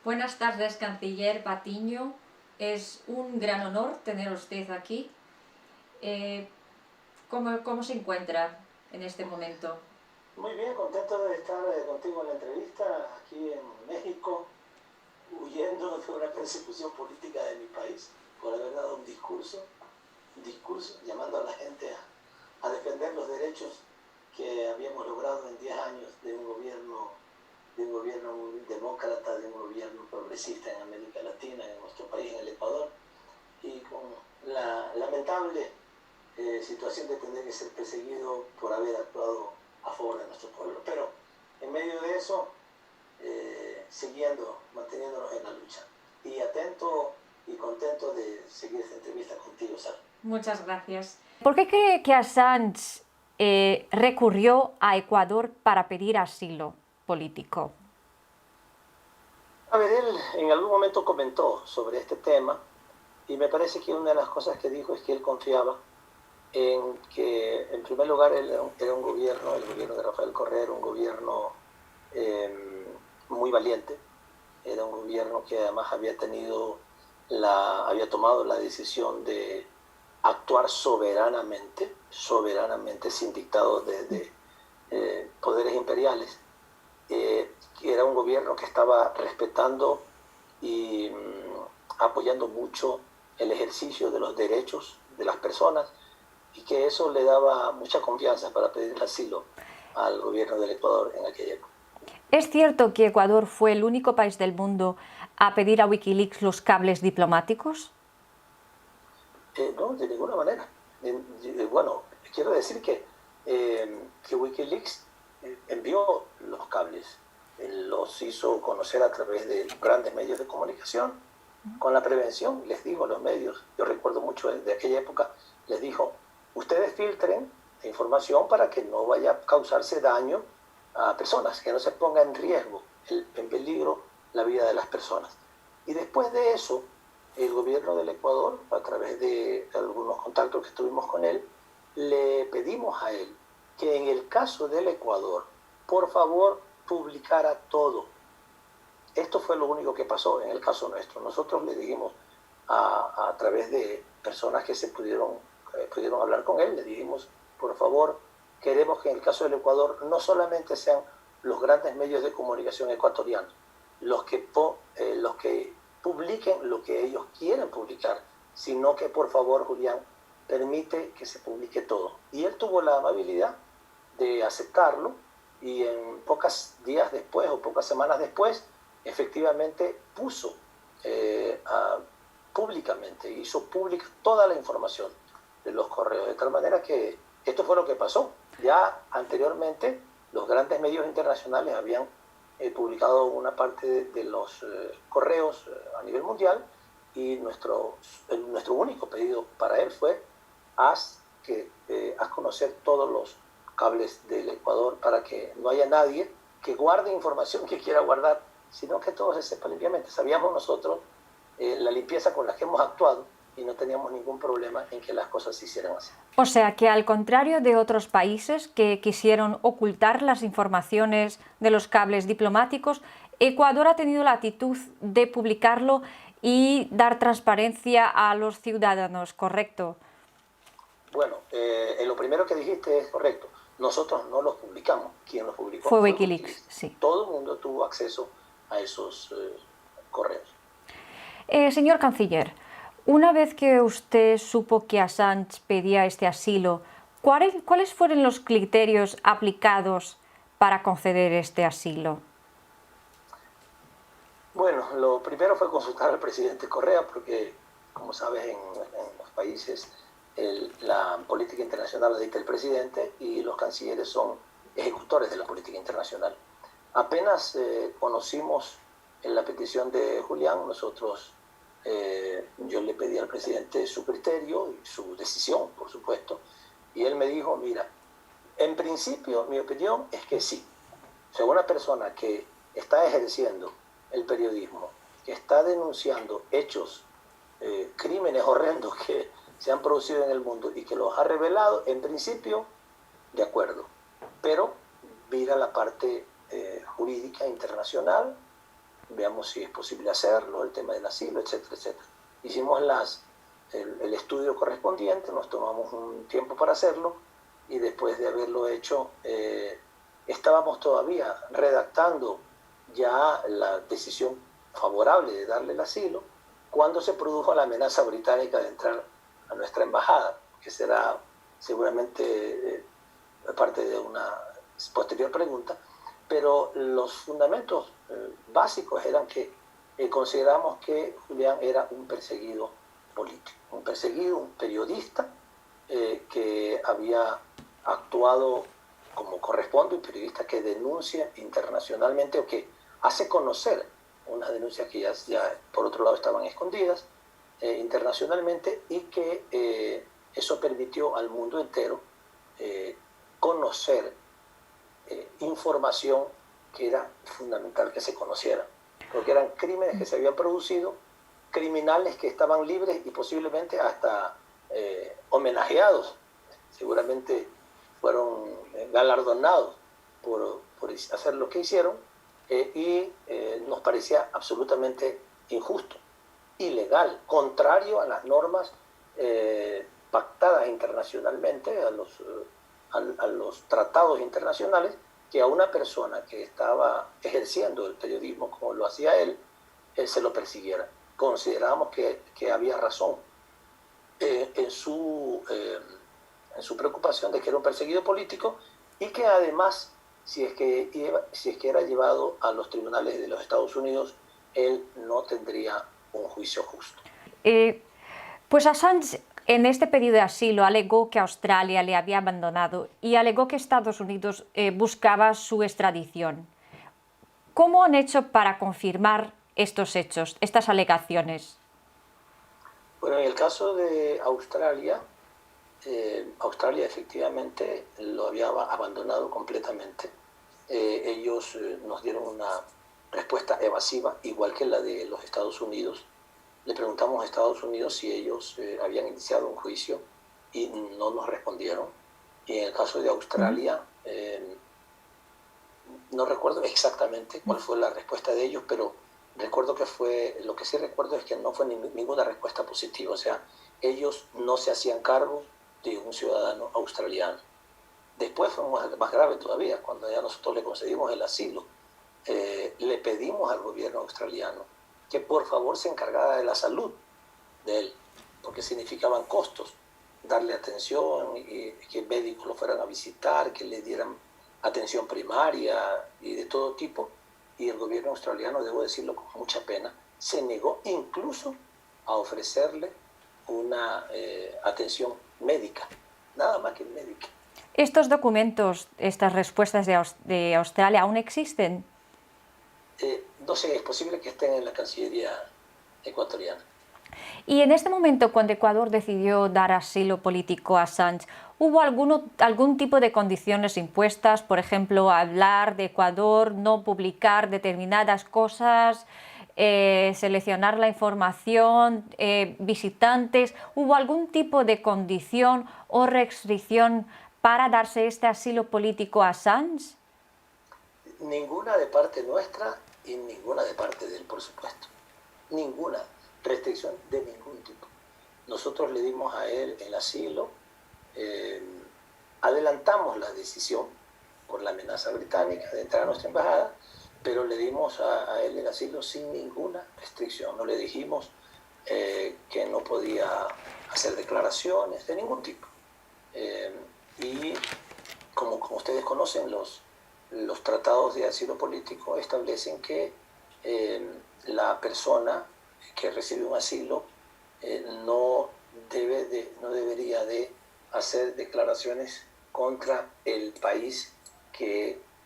Buenas tardes, canciller Patiño. Es un gran honor tener usted aquí. Eh, ¿Cómo se encuentra en este momento? Muy bien, contento de estar contigo en la entrevista aquí en México, huyendo de una persecución política de mi país por haber dado un discurso llamando a la gente a defender los derechos que habíamos logrado en 10 años de un gobierno muy demócrata, de un gobierno progresista en América Latina, en nuestro país, en el Ecuador, y con la lamentable situación de tener que ser perseguido por haber actuado a favor de nuestro pueblo. Pero en medio de eso, manteniéndonos en la lucha. Y atento y contento de seguir esta entrevista contigo, Sara. Muchas gracias. ¿Por qué cree que Assange recurrió a Ecuador para pedir asilo político? A ver, él en algún momento comentó sobre este tema y me parece que una de las cosas que dijo es que él confiaba en que, en primer lugar, era un gobierno, el gobierno de Rafael Correa era un gobierno muy valiente, era un gobierno que además había tomado la decisión de actuar soberanamente sin dictados de poderes imperiales. Era un gobierno que estaba respetando y apoyando mucho el ejercicio de los derechos de las personas y que eso le daba mucha confianza para pedir el asilo al gobierno del Ecuador en aquella época. ¿Es cierto que Ecuador fue el único país del mundo a pedir a Wikileaks los cables diplomáticos? No, de ninguna manera. Bueno, quiero decir que Wikileaks envió los cables, los hizo conocer a través de grandes medios de comunicación, con la prevención, les digo a los medios, yo recuerdo mucho de aquella época, les dijo, ustedes filtren la información para que no vaya a causarse daño a personas, que no se ponga en riesgo, en peligro la vida de las personas. Y después de eso, el gobierno del Ecuador, a través de algunos contactos que tuvimos con él, le pedimos a él que en el caso del Ecuador, por favor, publicara todo. Esto fue lo único que pasó en el caso nuestro. Nosotros le dijimos a través de personas que pudieron hablar con él, le dijimos, por favor, queremos que en el caso del Ecuador no solamente sean los grandes medios de comunicación ecuatorianos los que publiquen lo que ellos quieren publicar, sino que por favor, Julián, permite que se publique todo. Y él tuvo la amabilidad de aceptarlo y en pocos días después o pocas semanas después, efectivamente puso públicamente, hizo pública toda la información de los correos, de tal manera que esto fue lo que pasó. Ya anteriormente los grandes medios internacionales habían publicado una parte de los correos a nivel mundial y nuestro único pedido para él fue haz conocer todos los cables del Ecuador para que no haya nadie que guarde información que quiera guardar, sino que todo se sepa limpiamente. Sabíamos nosotros la limpieza con la que hemos actuado y no teníamos ningún problema en que las cosas se hicieran así. O sea que, al contrario de otros países que quisieron ocultar las informaciones de los cables diplomáticos, Ecuador ha tenido la actitud de publicarlo y dar transparencia a los ciudadanos, ¿correcto? Bueno, lo primero que dijiste es correcto. Nosotros no los publicamos. Quien los publicó Fue fue Wikileaks, Wikileaks. sí. Todo el mundo tuvo acceso a esos correos. Señor canciller, una vez que usted supo que Assange pedía este asilo, ¿cuáles fueron los criterios aplicados para conceder este asilo? Bueno, lo primero fue consultar al presidente Correa porque, como sabes, en los países la política internacional la dicta el presidente y los cancilleres son ejecutores de la política internacional. Apenas conocimos en la petición de Julián, yo le pedí al presidente su criterio y su decisión, por supuesto, y él me dijo, mira, en principio mi opinión es que sí. O sea, una persona que está ejerciendo el periodismo, que está denunciando hechos, crímenes horrendos que se han producido en el mundo y que los ha revelado, en principio, de acuerdo. Pero mira la parte jurídica internacional, veamos si es posible hacerlo, el tema del asilo, etcétera, etcétera. Hicimos el estudio correspondiente, nos tomamos un tiempo para hacerlo y después de haberlo hecho, estábamos todavía redactando ya la decisión favorable de darle el asilo cuando se produjo la amenaza británica de entrar a nuestra embajada, que será seguramente parte de una posterior pregunta, pero los fundamentos básicos eran que consideramos que Julián era un perseguido político, un perseguido, un periodista que había actuado como corresponde, un periodista que denuncia internacionalmente o que hace conocer unas denuncias que ya por otro lado estaban escondidas internacionalmente, y que eso permitió al mundo entero conocer información que era fundamental que se conociera, porque eran crímenes que se habían producido, criminales que estaban libres y posiblemente hasta homenajeados, seguramente fueron galardonados por hacer lo que hicieron, y nos parecía absolutamente injusto, ilegal, contrario a las normas pactadas internacionalmente, a los tratados internacionales, que a una persona que estaba ejerciendo el periodismo como lo hacía él, se lo persiguiera. Considerábamos que había razón en su preocupación de que era un perseguido político, y que además, si es que era llevado a los tribunales de los Estados Unidos, él no tendría un juicio justo. Pues Assange en este pedido de asilo alegó que Australia le había abandonado y alegó que Estados Unidos buscaba su extradición. ¿Cómo han hecho para confirmar estos hechos, estas alegaciones? Bueno, en el caso de Australia, Australia efectivamente lo había abandonado completamente. Ellos nos dieron una respuesta evasiva, igual que la de los Estados Unidos. Le preguntamos a Estados Unidos si ellos habían iniciado un juicio y no nos respondieron. Y en el caso de Australia, no recuerdo exactamente cuál fue la respuesta de ellos, pero recuerdo que lo que sí recuerdo es que no fue ninguna respuesta positiva. O sea, ellos no se hacían cargo de un ciudadano australiano. Después fue más grave todavía, cuando ya nosotros le concedimos el asilo. Le pedimos al gobierno australiano que por favor se encargara de la salud de él, porque significaban costos, darle atención, y que médicos lo fueran a visitar, que le dieran atención primaria y de todo tipo. Y el gobierno australiano, debo decirlo con mucha pena, se negó incluso a ofrecerle una atención médica, nada más que médica. ¿Estos documentos, estas respuestas de Australia aún existen? No sé, es posible que estén en la Cancillería ecuatoriana. Y en este momento, cuando Ecuador decidió dar asilo político a Assange, ¿hubo algún tipo de condiciones impuestas? Por ejemplo, hablar de Ecuador, no publicar determinadas cosas, seleccionar la información, visitantes. ¿Hubo algún tipo de condición o restricción para darse este asilo político a Assange? Ninguna de parte nuestra y ninguna de parte de él, por supuesto. Ninguna restricción de ningún tipo. Nosotros le dimos a él el asilo, adelantamos la decisión por la amenaza británica de entrar a nuestra embajada, pero le dimos a él el asilo sin ninguna restricción. No le dijimos que no podía hacer declaraciones de ningún tipo. Y como ustedes conocen, los tratados de asilo político establecen que la persona que recibe un asilo no debería de hacer declaraciones contra el país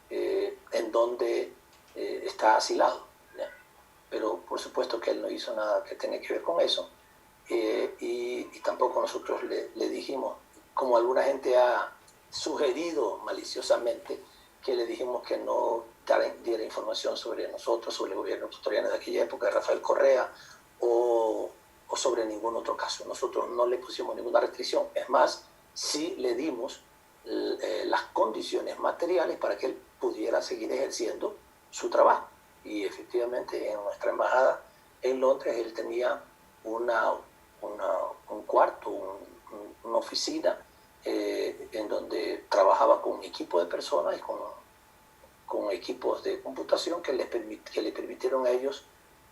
en donde está asilado, ¿ya? Pero por supuesto que él no hizo nada que tenga que ver con eso, y tampoco nosotros le dijimos, como alguna gente ha sugerido maliciosamente, que le dijimos que no diera información sobre nosotros, sobre el gobierno ecuatoriano de aquella época, de Rafael Correa, o sobre ningún otro caso. Nosotros no le pusimos ninguna restricción. Es más, sí le dimos las condiciones materiales para que él pudiera seguir ejerciendo su trabajo. y efectivamente en nuestra embajada en Londres él tenía un cuarto, una oficina en donde trabajaba con un equipo de personas y con equipos de computación que le permitieron a ellos,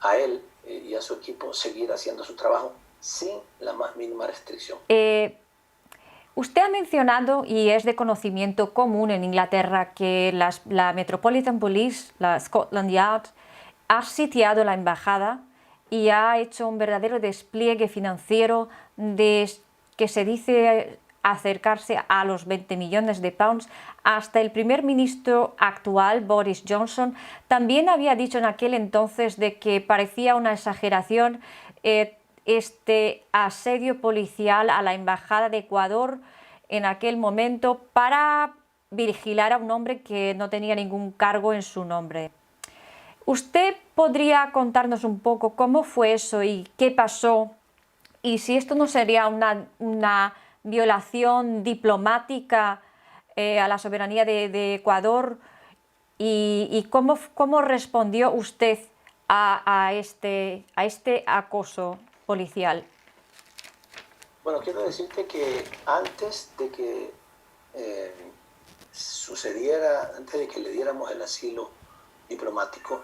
a él y a su equipo, seguir haciendo su trabajo sin la más mínima restricción. Usted ha mencionado, y es de conocimiento común en Inglaterra, que la Metropolitan Police, la Scotland Yard, ha sitiado la embajada y ha hecho un verdadero despliegue financiero que se dice acercarse a los 20 millones de pounds. Hasta el primer ministro actual, Boris Johnson, también había dicho en aquel entonces de que parecía una exageración este asedio policial a la embajada de Ecuador en aquel momento para vigilar a un hombre que no tenía ningún cargo en su nombre. ¿Usted podría contarnos un poco cómo fue eso y qué pasó? Y si esto no sería una violación diplomática a la soberanía de Ecuador, y cómo respondió usted a este acoso policial. Bueno, quiero decirte que antes de que sucediera, antes de que le diéramos el asilo diplomático,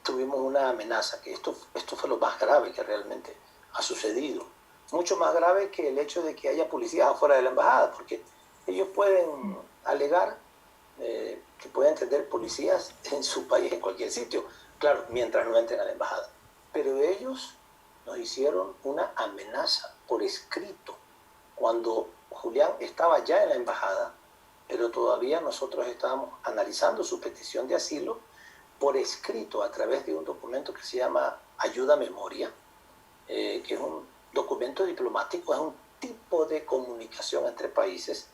tuvimos una amenaza, que esto fue lo más grave que realmente ha sucedido. Mucho más grave que el hecho de que haya policías afuera de la embajada, porque ellos pueden alegar que pueden tener policías en su país, en cualquier sitio, claro, mientras no entren a la embajada. Pero ellos nos hicieron una amenaza por escrito cuando Julián estaba ya en la embajada, pero todavía nosotros estábamos analizando su petición de asilo por escrito a través de un documento que se llama Ayuda Memoria, que es un documento diplomático, es un tipo de comunicación entre países,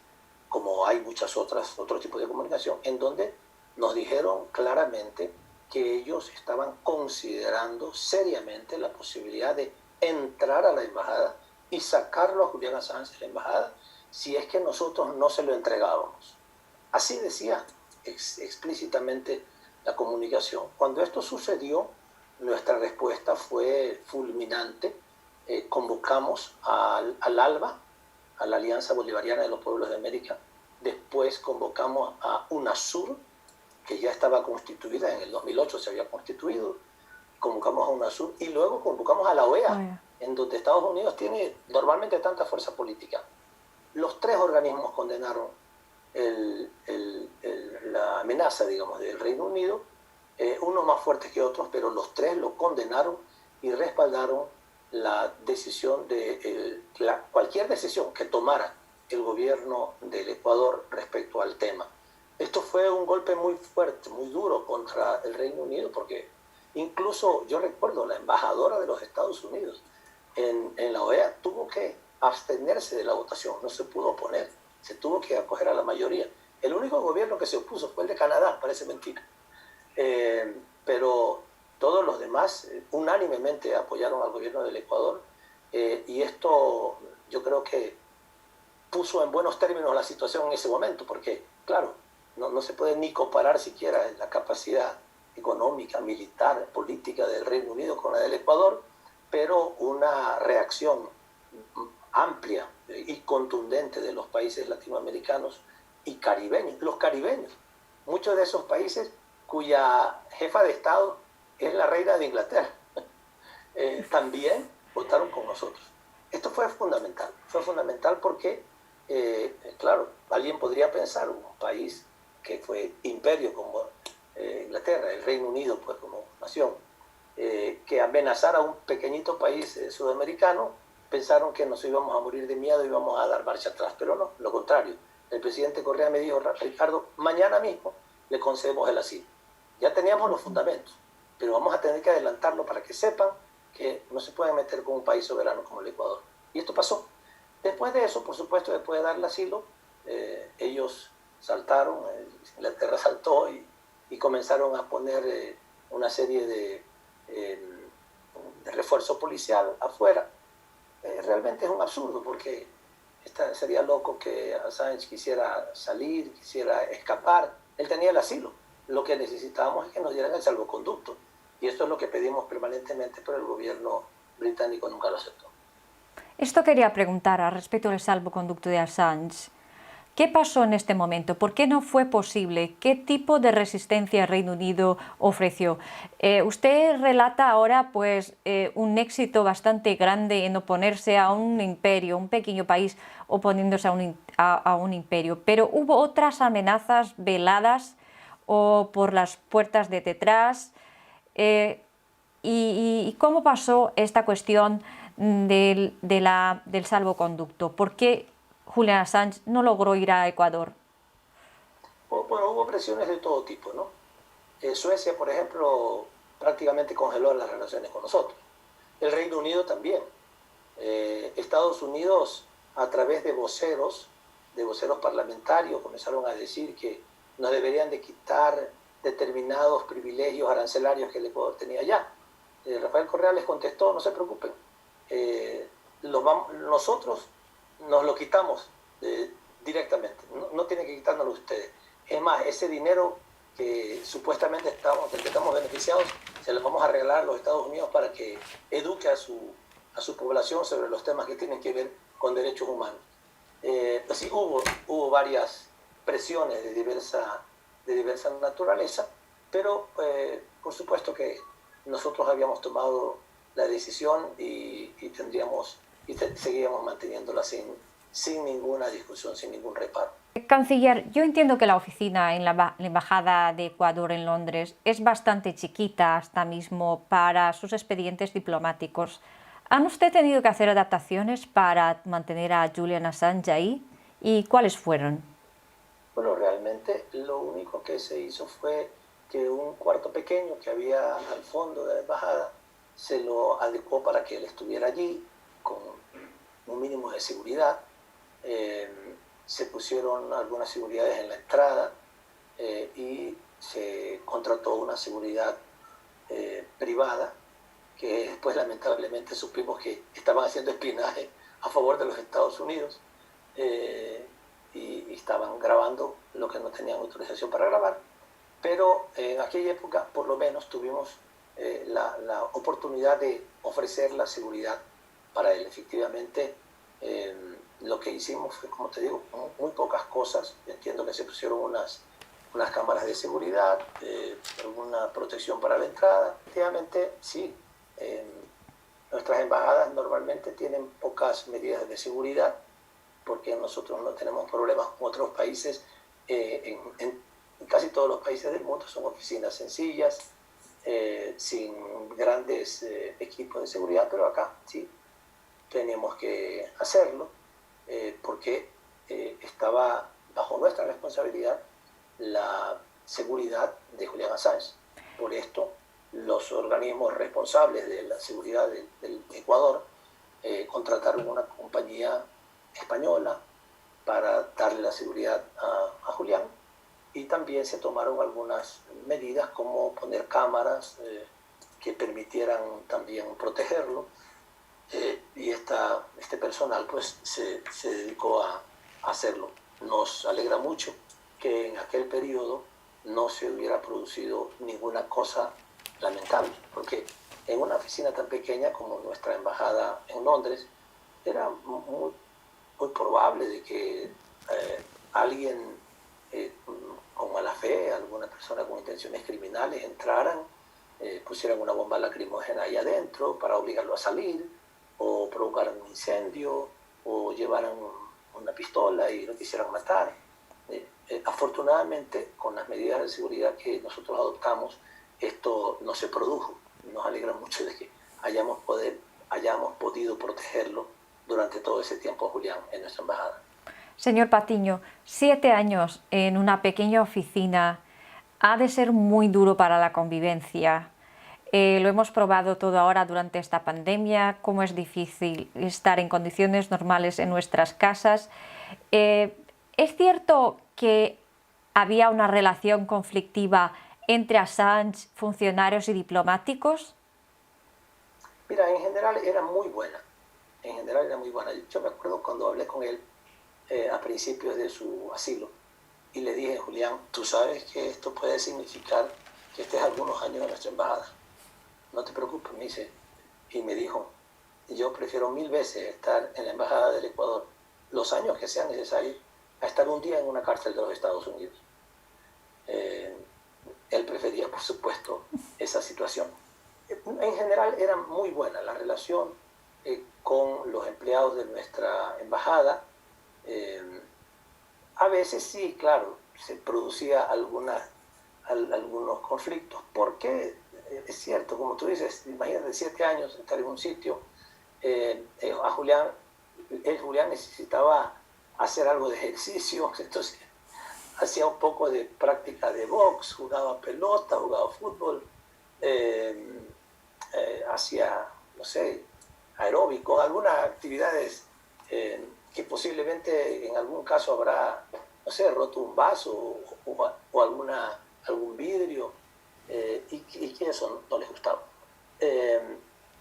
como hay otros tipos de comunicación, en donde nos dijeron claramente que ellos estaban considerando seriamente la posibilidad de entrar a la embajada y sacarlo a Julián Assange de la embajada si es que nosotros no se lo entregábamos. Así decía explícitamente la comunicación. Cuando esto sucedió, nuestra respuesta fue fulminante. Convocamos al ALBA, a la Alianza Bolivariana de los Pueblos de América. Después convocamos a UNASUR, que ya estaba constituida, en el 2008 se había constituido. Convocamos a UNASUR y luego convocamos a la OEA, en donde Estados Unidos tiene normalmente tanta fuerza política. Los tres organismos condenaron la amenaza, digamos, del Reino Unido, unos más fuertes que otros, pero los tres lo condenaron y respaldaron la decisión cualquier decisión que tomara el gobierno del Ecuador respecto al tema. Esto fue un golpe muy fuerte, muy duro contra el Reino Unido, porque incluso yo recuerdo la embajadora de los Estados Unidos en la OEA tuvo que abstenerse de la votación, no se pudo oponer, se tuvo que acoger a la mayoría. El único gobierno que se opuso fue el de Canadá, parece mentira. Pero todos los demás unánimemente apoyaron al gobierno del Ecuador, y esto yo creo que puso en buenos términos la situación en ese momento, porque claro, no se puede ni comparar siquiera la capacidad económica, militar, política del Reino Unido con la del Ecuador, pero una reacción amplia y contundente de los países latinoamericanos y caribeños. Los caribeños, muchos de esos países cuya jefa de Estado es la reina de Inglaterra, también votaron con nosotros. Esto fue fundamental porque, claro, alguien podría pensar, un país que fue imperio como Inglaterra, el Reino Unido pues como nación, que amenazara a un pequeñito país sudamericano, pensaron que nos íbamos a morir de miedo y íbamos a dar marcha atrás, pero no, lo contrario. El presidente Correa me dijo, Ricardo, mañana mismo le concedemos el asilo. Ya teníamos los fundamentos, pero vamos a tener que adelantarlo para que sepan que no se pueden meter con un país soberano como el Ecuador. Y esto pasó. Después de eso, por supuesto, después de dar el asilo, ellos saltaron, Inglaterra saltó y comenzaron a poner una serie de refuerzo policial afuera. Realmente es un absurdo, porque sería loco que Assange quisiera salir, quisiera escapar. Él tenía el asilo. lo que necesitábamos es que nos dieran el salvoconducto. Y esto es lo que pedimos permanentemente, pero el gobierno británico nunca lo aceptó. Esto quería preguntar al respecto del salvoconducto de Assange. ¿Qué pasó en este momento? ¿Por qué no fue posible? ¿Qué tipo de resistencia el Reino Unido ofreció? Usted relata ahora pues, un éxito bastante grande en oponerse a un imperio, un pequeño país oponiéndose a un imperio, pero hubo otras amenazas veladas o por las puertas de detrás. ¿Y cómo pasó esta cuestión del salvoconducto? ¿Por qué Julian Assange no logró ir a Ecuador? Bueno, hubo presiones de todo tipo, ¿no? Suecia, por ejemplo, prácticamente congeló las relaciones con nosotros. El Reino Unido también. Estados Unidos, a través de voceros parlamentarios, comenzaron a decir que nos deberían de quitar determinados privilegios arancelarios que el Ecuador tenía ya. Rafael Correa les contestó, no se preocupen, nosotros nos lo quitamos directamente, no tienen que quitárnoslo ustedes. Es más, ese dinero que supuestamente del que estamos beneficiados, se lo vamos a regalar a los Estados Unidos para que eduque a su población sobre los temas que tienen que ver con derechos humanos. Así hubo varias presiones de diversa naturaleza, pero por supuesto que nosotros habíamos tomado la decisión y seguíamos manteniéndola sin ninguna discusión, sin ningún reparo. Canciller, yo entiendo que la oficina en la Embajada de Ecuador en Londres es bastante chiquita hasta mismo para sus expedientes diplomáticos. ¿Han usted tenido que hacer adaptaciones para mantener a Julian Assange ahí? ¿Y cuáles fueron? Bueno, realmente lo único que se hizo fue que un cuarto pequeño que había al fondo de la embajada se lo adecuó para que él estuviera allí con un mínimo de seguridad. Se pusieron algunas seguridades en la entrada y se contrató una seguridad privada que después lamentablemente supimos que estaban haciendo espionaje a favor de los Estados Unidos y estaban grabando lo que no tenían autorización para grabar, pero en aquella época por lo menos tuvimos la oportunidad de ofrecer la seguridad para él. Efectivamente, lo que hicimos fue, como te digo, muy pocas cosas. Entiendo que se pusieron unas cámaras de seguridad, alguna protección para la entrada. Efectivamente, sí, nuestras embajadas normalmente tienen pocas medidas de seguridad porque nosotros no tenemos problemas con otros países. En casi todos los países del mundo son oficinas sencillas, sin grandes equipos de seguridad, pero acá sí teníamos que hacerlo porque estaba bajo nuestra responsabilidad la seguridad de Julian Assange. Por esto, los organismos responsables de la seguridad del Ecuador contrataron una compañía española para darle la seguridad a Julián, y también se tomaron algunas medidas como poner cámaras que permitieran también protegerlo, y este personal pues se dedicó a hacerlo. Nos alegra mucho que en aquel periodo no se hubiera producido ninguna cosa lamentable, porque en una oficina tan pequeña como nuestra embajada en Londres era muy probable de que alguien con mala fe, alguna persona con intenciones criminales entraran, pusieran una bomba lacrimógena ahí adentro para obligarlo a salir, o provocaran un incendio, o llevaran una pistola y lo quisieran matar. Afortunadamente, con las medidas de seguridad que nosotros adoptamos, esto no se produjo. Nos alegra mucho de que hayamos podido protegerlo durante todo ese tiempo, Julián, en nuestra embajada. Señor Patiño, 7 años en una pequeña oficina ha de ser muy duro para la convivencia. Lo hemos probado todo ahora durante esta pandemia, cómo es difícil estar en condiciones normales en nuestras casas. ¿Es cierto que había una relación conflictiva entre Assange, funcionarios y diplomáticos? Mira, en general era muy buena. Yo me acuerdo cuando hablé con él a principios de su asilo. y le dije, Julián, tú sabes que esto puede significar que estés algunos años en nuestra embajada. No te preocupes, me dice. Y me dijo, yo prefiero 1000 veces estar en la embajada del Ecuador los años que sean necesarios a estar un día en una cárcel de los Estados Unidos. Él prefería, por supuesto, esa situación. En general era muy buena la relación con los empleados de nuestra embajada. A veces sí, claro, se producía algunos conflictos, porque es cierto, como tú dices, imagínate 7 años estar en un sitio, Julián necesitaba hacer algo de ejercicio, entonces hacía un poco de práctica de box, jugaba pelota, jugaba fútbol, hacía, no sé, aeróbico, algunas actividades que posiblemente en algún caso habrá, no sé, roto un vaso o algún vidrio, y que eso no les gustaba.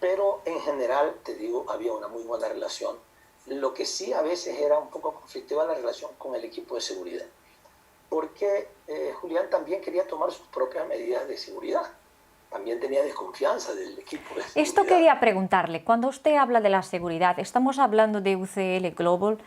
Pero en general, te digo, había una muy buena relación. Lo que sí a veces era un poco conflictiva la relación con el equipo de seguridad, porque Julián también quería tomar sus propias medidas de seguridad. También tenía desconfianza del equipo de seguridad. Esto quería preguntarle, cuando usted habla de la seguridad, estamos hablando de UCL Global,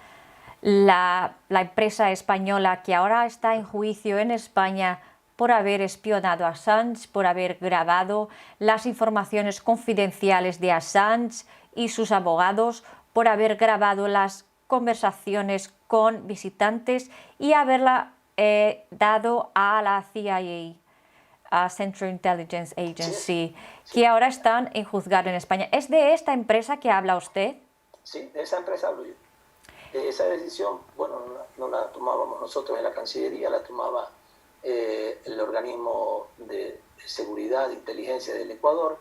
la empresa española que ahora está en juicio en España por haber espionado a Assange, por haber grabado las informaciones confidenciales de Assange y sus abogados, por haber grabado las conversaciones con visitantes y haberla dado a la CIA, a Central Intelligence Agency, que ahora están en juzgado en España. ¿Es de esta empresa que habla usted? Sí, de esa empresa hablo yo. Esa decisión, bueno, no la tomábamos nosotros en la Cancillería, la tomaba el organismo de seguridad e inteligencia del Ecuador.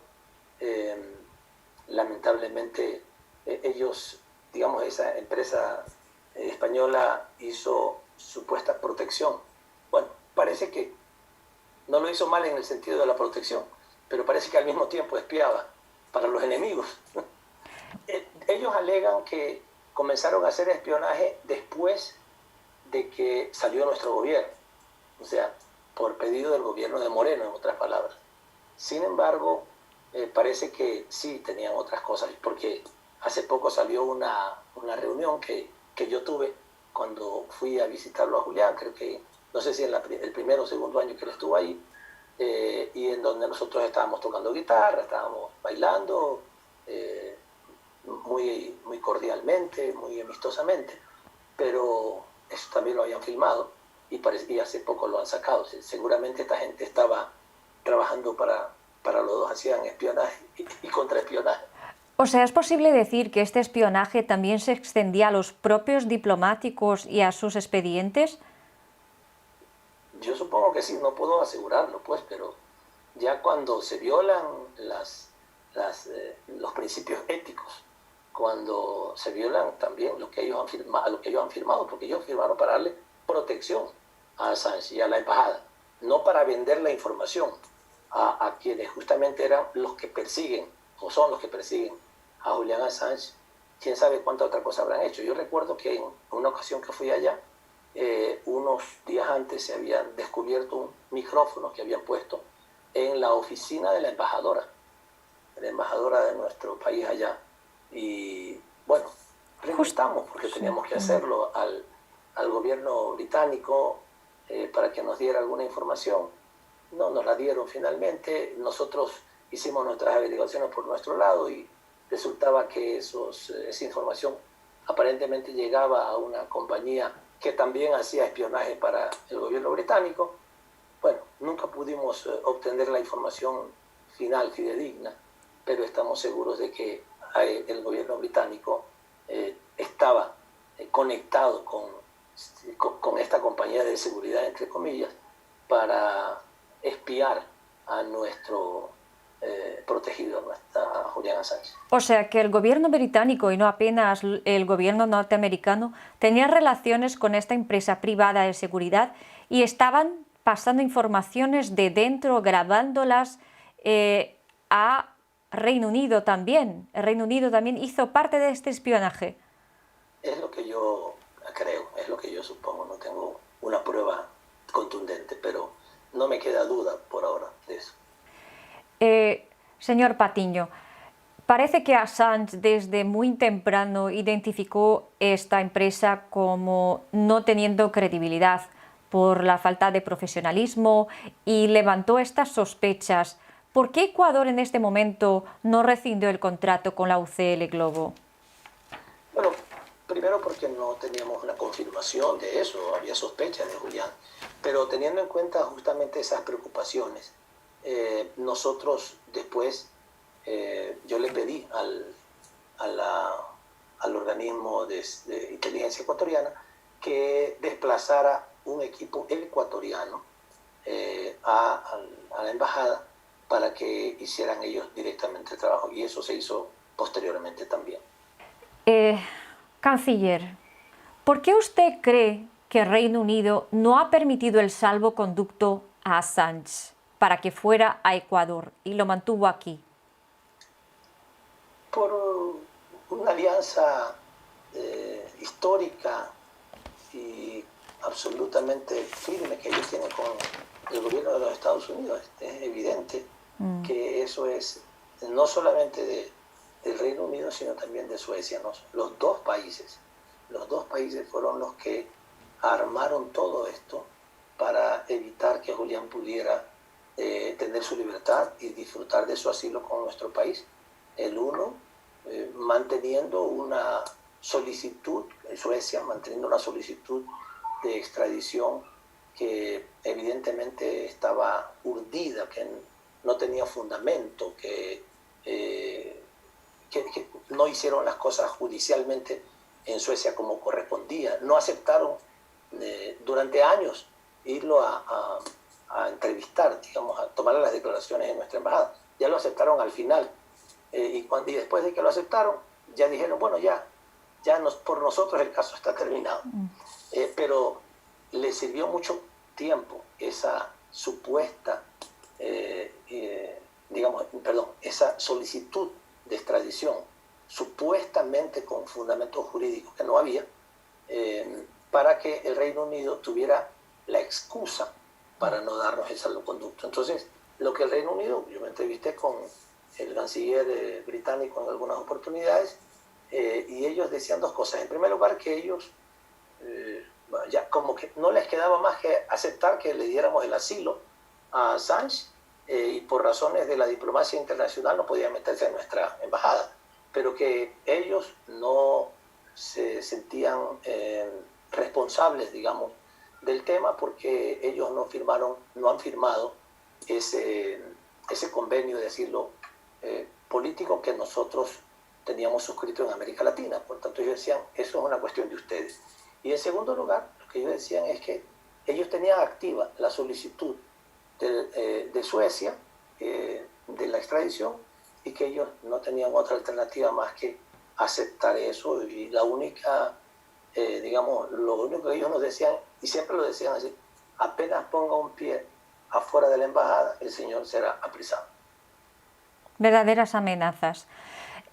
Lamentablemente ellos, digamos, esa empresa española hizo supuesta protección. Bueno, parece que no lo hizo mal en el sentido de la protección, pero parece que al mismo tiempo espiaba para los enemigos. Ellos alegan que comenzaron a hacer espionaje después de que salió nuestro gobierno, o sea, por pedido del gobierno de Moreno, en otras palabras. Sin embargo, parece que sí tenían otras cosas, porque hace poco salió una reunión que yo tuve cuando fui a visitarlo a Julián, creo que, no sé si en el primer o segundo año que él estuvo ahí, y en donde nosotros estábamos tocando guitarra, estábamos bailando, muy cordialmente, muy amistosamente, pero eso también lo habían filmado y hace poco lo han sacado. Seguramente esta gente estaba trabajando para los dos, hacían espionaje y contraespionaje. O sea, ¿es posible decir que este espionaje también se extendía a los propios diplomáticos y a sus expedientes? Yo supongo que sí, no puedo asegurarlo, pues, pero ya cuando se violan los principios éticos, cuando se violan también lo que ellos han firmado, porque ellos firmaron para darle protección a Assange y a la embajada, no para vender la información a quienes justamente eran los que persiguen, o son los que persiguen a Julian Assange. Quién sabe cuánta otra cosa habrán hecho. Yo recuerdo que en una ocasión que fui allá, unos días antes se habían descubierto un micrófono que habían puesto en la oficina de la embajadora de nuestro país allá. Y bueno, preguntamos, porque teníamos que hacerlo al gobierno británico para que nos diera alguna información. No nos la dieron finalmente. Nosotros hicimos nuestras averiguaciones por nuestro lado y resultaba que esa información aparentemente llegaba a una compañía que también hacía espionaje para el gobierno británico. Bueno, nunca pudimos obtener la información final, fidedigna, pero estamos seguros de que el gobierno británico estaba conectado con esta compañía de seguridad, entre comillas, para espiar a nuestro protegido, a Julian Assange. O sea que el gobierno británico y no apenas el gobierno norteamericano tenían relaciones con esta empresa privada de seguridad y estaban pasando informaciones de dentro, grabándolas a Reino Unido también. El Reino Unido también hizo parte de este espionaje. Es lo que yo creo, es lo que yo supongo, no tengo una prueba contundente, pero no me queda duda por ahora de eso. Señor Patiño, parece que Assange desde muy temprano identificó esta empresa como no teniendo credibilidad por la falta de profesionalismo y levantó estas sospechas. ¿Por qué Ecuador en este momento no rescindió el contrato con la UCL Globo? Bueno, primero porque no teníamos una confirmación de eso, había sospechas de Julián, pero teniendo en cuenta justamente esas preocupaciones, nosotros después, yo le pedí al organismo de inteligencia ecuatoriana que desplazara un equipo ecuatoriano a la embajada para que hicieran ellos directamente el trabajo, y eso se hizo posteriormente también. Canciller, ¿por qué usted cree que Reino Unido no ha permitido el salvoconducto a Assange para que fuera a Ecuador y lo mantuvo aquí? Por una alianza histórica y absolutamente firme que ellos tienen con el gobierno de los Estados Unidos. Es evidente que eso es no solamente del Reino Unido, sino también de Suecia, ¿no? Los dos países fueron los que armaron todo esto para evitar que Julián pudiera tener su libertad y disfrutar de su asilo con nuestro país. El uno manteniendo una solicitud en Suecia, manteniendo una solicitud de extradición que evidentemente estaba urdida, que no tenía fundamento, que no hicieron las cosas judicialmente en Suecia como correspondía. No aceptaron durante años irlo a entrevistar, digamos, a tomar las declaraciones en nuestra embajada. Ya lo aceptaron al final. Y después de que lo aceptaron, ya dijeron, bueno, ya por nosotros el caso está terminado. Pero le sirvió mucho tiempo esa supuesta, esa solicitud de extradición, supuestamente con fundamentos jurídicos que no había, para que el Reino Unido tuviera la excusa para no darnos el salvoconducto. Entonces, lo que el Reino Unido, yo me entrevisté con el canciller británico en algunas oportunidades, y ellos decían dos cosas. En primer lugar, que ellos ya como que no les quedaba más que aceptar que le diéramos el asilo a Assange, y por razones de la diplomacia internacional no podían meterse en nuestra embajada, pero que ellos no se sentían responsables, digamos, del tema, porque ellos no han firmado ese convenio de asilo político que nosotros teníamos suscrito en América Latina. Por tanto, ellos decían, eso es una cuestión de ustedes. Y en segundo lugar, lo que ellos decían es que ellos tenían activa la solicitud de Suecia de la extradición, y que ellos no tenían otra alternativa más que aceptar eso, y la única, lo único que ellos nos decían, y siempre lo decían así, apenas ponga un pie afuera de la embajada, el señor será apresado. Verdaderas amenazas.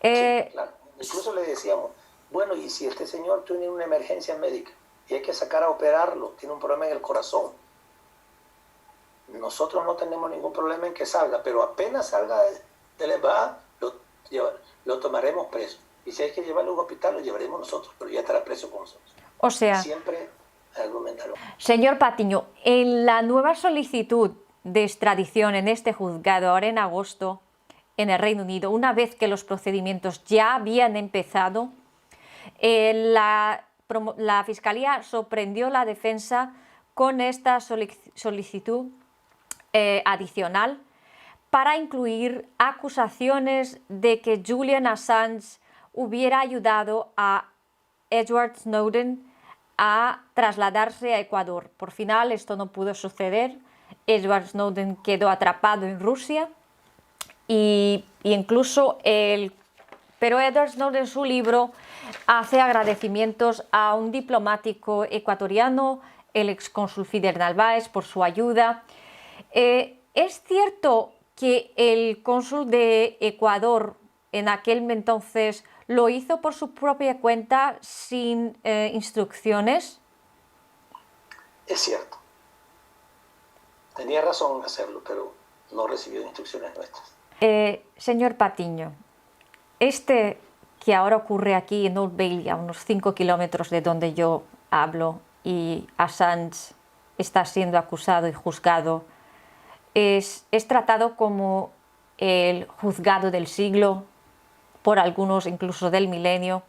Sí, claro. Incluso le decíamos, bueno, y si este señor tiene una emergencia médica y hay que sacar a operarlo, tiene un problema en el corazón, nosotros no tenemos ningún problema en que salga, pero apenas salga de la embajada, lo tomaremos preso. Y si hay que llevarlo a un hospital, lo llevaremos nosotros, pero ya estará preso con nosotros. O sea, siempre argumentaron. Señor Patiño, en la nueva solicitud de extradición en este juzgado, ahora en agosto, en el Reino Unido, una vez que los procedimientos ya habían empezado, la Fiscalía sorprendió la defensa con esta solicitud adicional para incluir acusaciones de que Julian Assange hubiera ayudado a Edward Snowden a trasladarse a Ecuador. Por final esto no pudo suceder. Edward Snowden quedó atrapado en Rusia y incluso pero Edward Snowden en su libro hace agradecimientos a un diplomático ecuatoriano, el excónsul Fidel Narváez, por su ayuda. ¿Es cierto que el cónsul de Ecuador en aquel entonces lo hizo por su propia cuenta sin instrucciones? Es cierto. tenía razón en hacerlo, pero no recibió instrucciones nuestras. Señor Patiño, que ahora ocurre aquí en Old Bailey, a unos 5 kilómetros de donde yo hablo, y Assange está siendo acusado y juzgado, es tratado como el juzgado del siglo, por algunos incluso del milenio,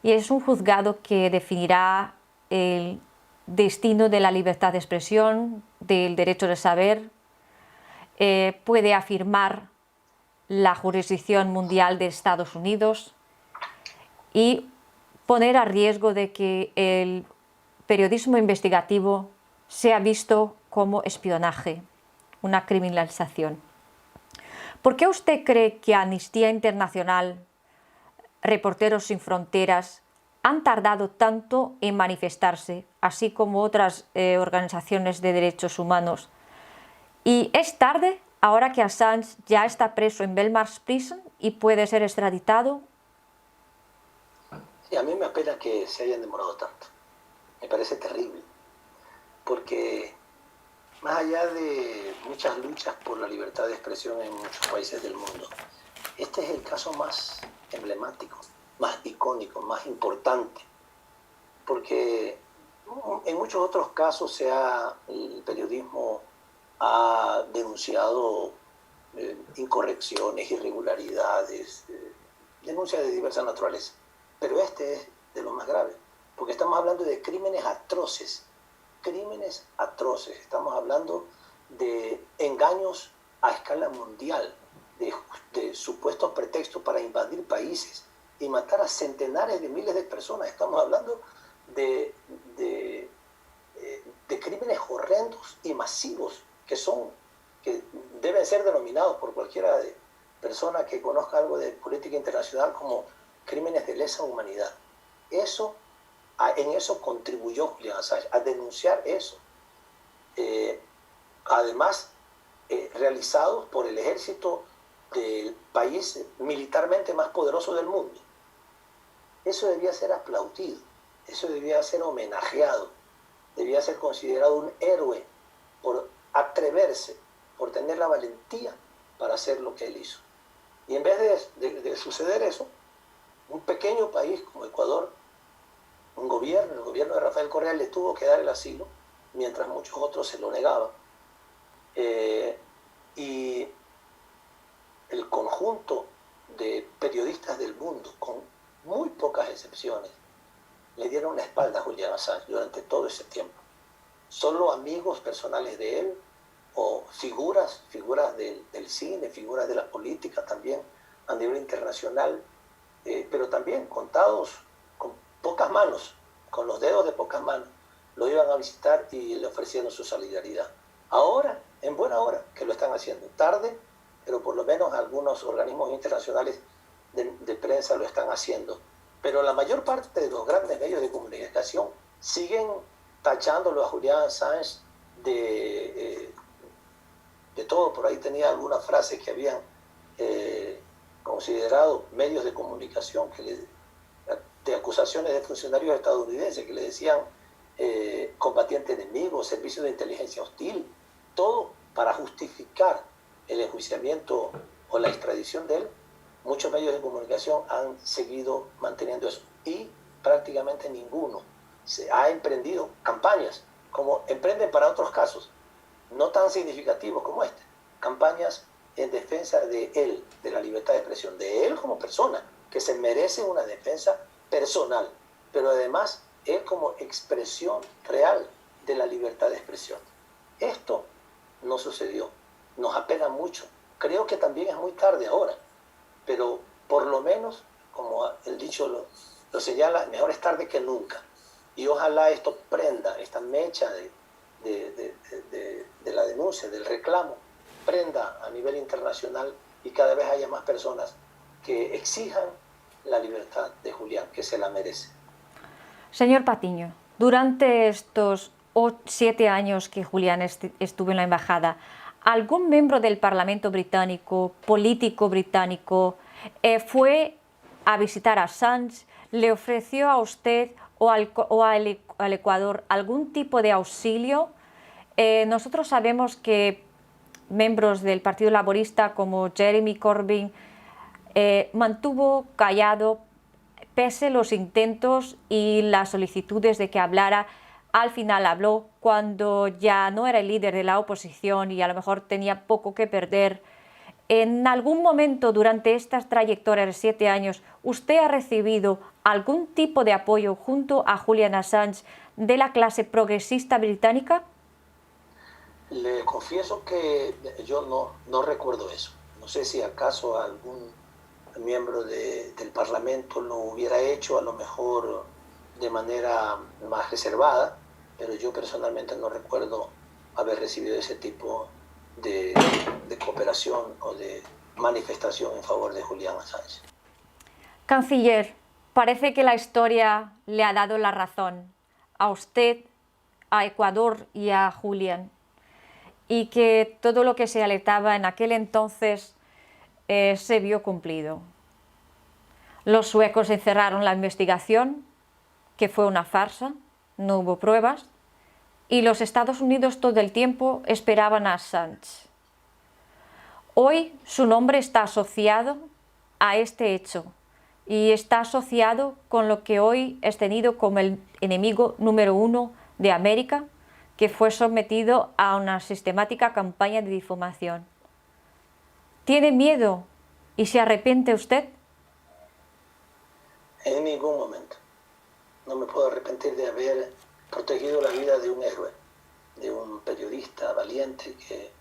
y es un juzgado que definirá el destino de la libertad de expresión, del derecho de saber, puede afirmar la jurisdicción mundial de Estados Unidos y poner a riesgo de que el periodismo investigativo sea visto como espionaje, una criminalización. ¿Por qué usted cree que Amnistía Internacional, Reporteros Sin Fronteras han tardado tanto en manifestarse, así como otras organizaciones de derechos humanos? Y es tarde, ahora que Assange ya está preso en Belmarsh Prison y puede ser extraditado. Sí, a mí me apena que se hayan demorado tanto. Me parece terrible, porque más allá de muchas luchas por la libertad de expresión en muchos países del mundo, este es el caso más emblemático, más icónico, más importante, porque en muchos otros casos el periodismo ha denunciado incorrecciones, irregularidades, denuncias de diversa naturaleza, pero este es de lo más grave, porque estamos hablando de crímenes atroces, estamos hablando de engaños a escala mundial, de supuestos pretextos para invadir países y matar a centenares de miles de personas. Estamos hablando de crímenes horrendos y masivos que deben ser denominados por cualquiera de persona que conozca algo de política internacional como crímenes de lesa humanidad. En eso contribuyó Julian Assange, a denunciar eso. Además, realizados por el ejército del país militarmente más poderoso del mundo. Eso debía ser aplaudido, eso debía ser homenajeado, debía ser considerado un héroe por atreverse, por tener la valentía para hacer lo que él hizo. Y en vez de suceder eso, un pequeño país como Ecuador, el gobierno de Rafael Correa le tuvo que dar el asilo, mientras muchos otros se lo negaban. Y el conjunto de periodistas del mundo, con muy pocas excepciones, le dieron la espalda a Julian Assange durante todo ese tiempo. Solo amigos personales de él, o figuras del cine, figuras de la política también a nivel internacional, pero también contados con pocas manos, con los dedos de pocas manos, lo iban a visitar y le ofrecieron su solidaridad. Ahora, en buena hora, que lo están haciendo. Tarde, pero por lo menos algunos organismos internacionales de prensa lo están haciendo. Pero la mayor parte de los grandes medios de comunicación siguen tachándolo a Julian Assange de todo. Por ahí tenía algunas frases que habían considerado medios de comunicación de acusaciones de funcionarios estadounidenses que le decían combatiente enemigo, servicio de inteligencia hostil, todo para justificar el enjuiciamiento o la extradición de él. Muchos medios de comunicación han seguido manteniendo eso y prácticamente ninguno se ha emprendido campañas como emprenden para otros casos no tan significativos como este, campañas en defensa de él, de la libertad de expresión, de él como persona, que se merece una defensa personal, pero además él como expresión real de la libertad de expresión. Esto no sucedió, nos apena mucho, creo que también es muy tarde ahora, pero por lo menos, como el dicho lo señala, mejor es tarde que nunca. Y ojalá esto prenda, esta mecha de la denuncia, del reclamo, prenda a nivel internacional y cada vez haya más personas que exijan la libertad de Julian, que se la merece. Señor Patiño, durante estos 7 años que Julian estuvo en la embajada, ¿algún miembro del Parlamento británico, político británico, fue a visitar a Assange, le ofreció a usted o al Ecuador algún tipo de auxilio nosotros sabemos que miembros del Partido Laborista como Jeremy Corbyn mantuvo callado pese los intentos y las solicitudes de que hablara. Al final habló cuando ya no era el líder de la oposición y a lo mejor tenía poco que perder. ¿En algún momento durante estas trayectorias de 7 años usted ha recibido algún tipo de apoyo junto a Julian Assange de la clase progresista británica? Le confieso que yo no recuerdo eso. No sé si acaso algún miembro del Parlamento lo hubiera hecho, a lo mejor de manera más reservada, pero yo personalmente no recuerdo haber recibido ese tipo de cooperación o de manifestación en favor de Julian Assange. Canciller, parece que la historia le ha dado la razón a usted, a Ecuador y a Julian, y que todo lo que se alertaba en aquel entonces se vio cumplido. Los suecos encerraron la investigación, que fue una farsa, no hubo pruebas, y los Estados Unidos todo el tiempo esperaban a Assange. Hoy su nombre está asociado a este hecho y está asociado con lo que hoy es tenido como el enemigo número 1 de América, que fue sometido a una sistemática campaña de difamación. ¿Tiene miedo y se arrepiente usted? En ningún momento. No me puedo arrepentir de haber protegido la vida de un héroe, de un periodista valiente que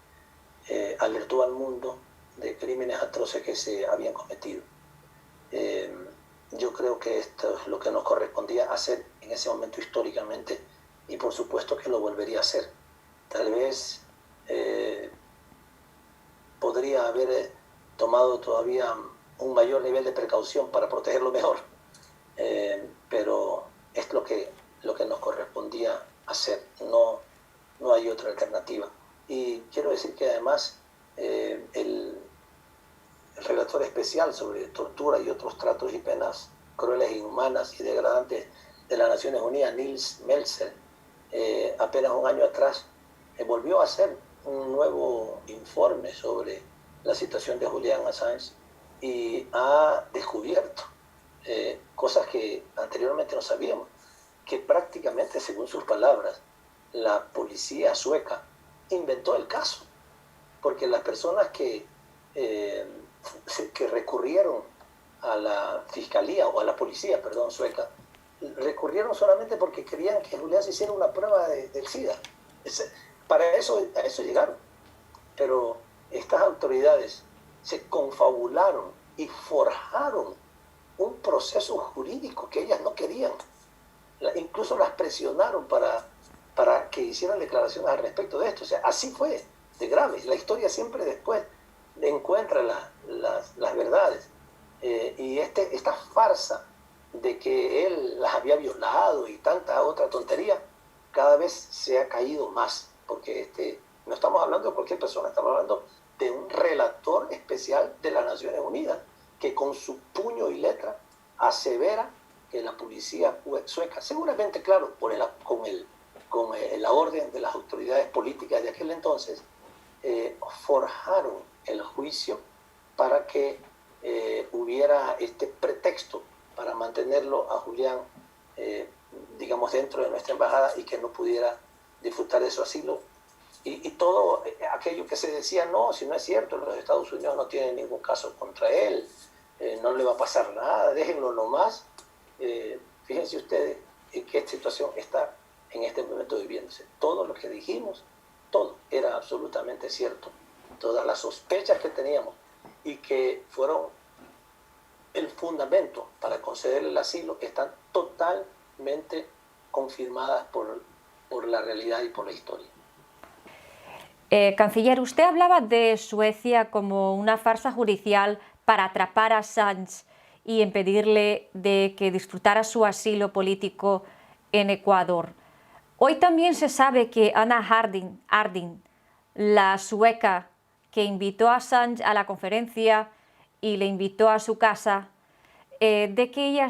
alertó al mundo de crímenes atroces que se habían cometido. Yo creo que esto es lo que nos correspondía hacer en ese momento históricamente y por supuesto que lo volvería a hacer. Tal vez podría haber tomado todavía un mayor nivel de precaución para protegerlo mejor, pero es lo que nos correspondía hacer, no hay otra alternativa. Y quiero decir que además el relator especial sobre tortura y otros tratos y penas crueles, inhumanas y degradantes de las Naciones Unidas, Nils Melzer, apenas un año atrás volvió a hacer un nuevo informe sobre la situación de Julian Assange y ha descubierto cosas que anteriormente no sabíamos, que prácticamente, según sus palabras, la policía sueca inventó el caso, porque las personas que recurrieron a la fiscalía o a la policía, perdón, sueca, recurrieron solamente porque querían que Julián se hiciera una prueba del SIDA. A eso llegaron. Pero estas autoridades se confabularon y forjaron un proceso jurídico que ellas no querían. Incluso las presionaron para que hicieran declaraciones al respecto de esto. O sea, así fue de grave. La historia siempre después encuentra las verdades. Y esta farsa de que él las había violado y tanta otra tontería, cada vez se ha caído más, porque no estamos hablando de cualquier persona, estamos hablando de un relator especial de las Naciones Unidas, que con su puño y letra asevera que la policía sueca, seguramente, claro, con la orden de las autoridades políticas de aquel entonces, forjaron el juicio para que hubiera este pretexto para mantenerlo a Julián, digamos, dentro de nuestra embajada y que no pudiera disfrutar de su asilo. Y todo aquello que se decía, no, si no es cierto, los Estados Unidos no tienen ningún caso contra él, no le va a pasar nada, déjenlo nomás. Fíjense ustedes en qué situación está en este momento viviéndose. Todo lo que dijimos, todo era absolutamente cierto. Todas las sospechas que teníamos y que fueron el fundamento para concederle el asilo están totalmente confirmadas por la realidad y por la historia. Canciller, usted hablaba de Suecia como una farsa judicial para atrapar a Assange y impedirle de que disfrutara su asilo político en Ecuador. Hoy también se sabe que Anna Harding, la sueca que invitó a Assange a la conferencia y le invitó a su casa, de que ella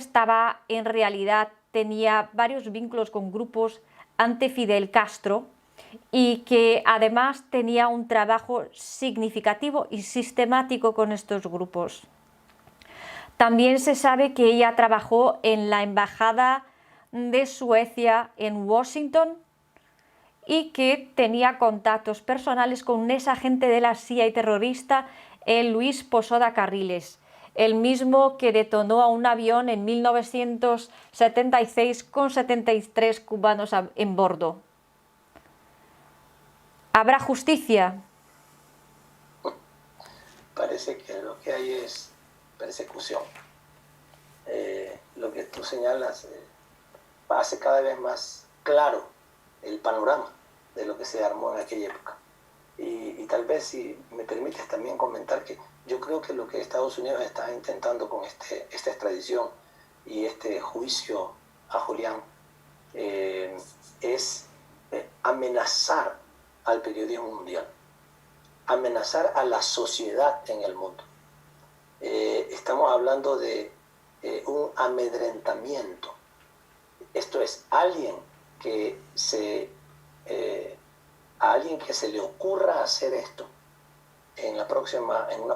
en realidad tenía varios vínculos con grupos ante Fidel Castro y que además tenía un trabajo significativo y sistemático con estos grupos. También se sabe que ella trabajó en la embajada de Suecia en Washington y que tenía contactos personales con un ex agente de la CIA y terrorista, el Luis Posoda Carriles, el mismo que detonó a un avión en 1976 con 73 cubanos en bordo. ¿Habrá justicia? Parece que lo que hay es persecución. Lo que tú señalas hace cada vez más claro el panorama de lo que se armó en aquella época. Y tal vez, si me permites también comentar, que yo creo que lo que Estados Unidos está intentando con esta extradición y este juicio a Julián es amenazar al periodismo mundial, amenazar a la sociedad en el mundo. Estamos hablando de un amedrentamiento. Esto es, a alguien que se le ocurra hacer esto en una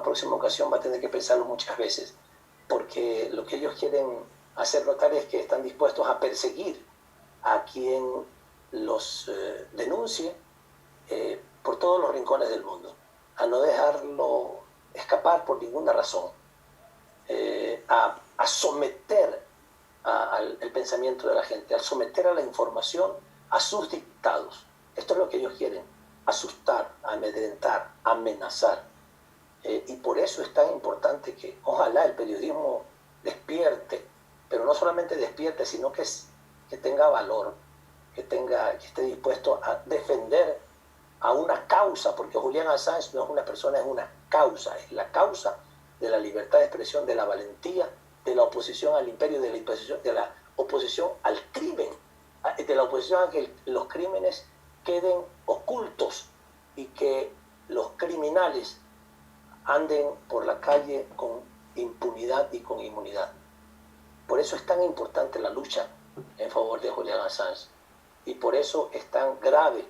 próxima ocasión va a tener que pensarlo muchas veces, porque lo que ellos quieren hacer notar es que están dispuestos a perseguir a quien los denuncie por todos los rincones del mundo, a no dejarlo escapar por ninguna razón, a someter al pensamiento de la gente, a someter a la información a sus dictados. Esto es lo que ellos quieren: asustar, amedrentar, amenazar. Y por eso es tan importante que ojalá el periodismo despierte, pero no solamente despierte, sino que tenga valor, que esté dispuesto a defender a una causa, porque Julián Assange no es una persona, es una causa, es la causa de la libertad de expresión, de la valentía, de la oposición al imperio, de la oposición al crimen, de la oposición a que los crímenes queden ocultos y que los criminales anden por la calle con impunidad y con inmunidad. Por eso es tan importante la lucha en favor de Julián Assange, y por eso es tan grave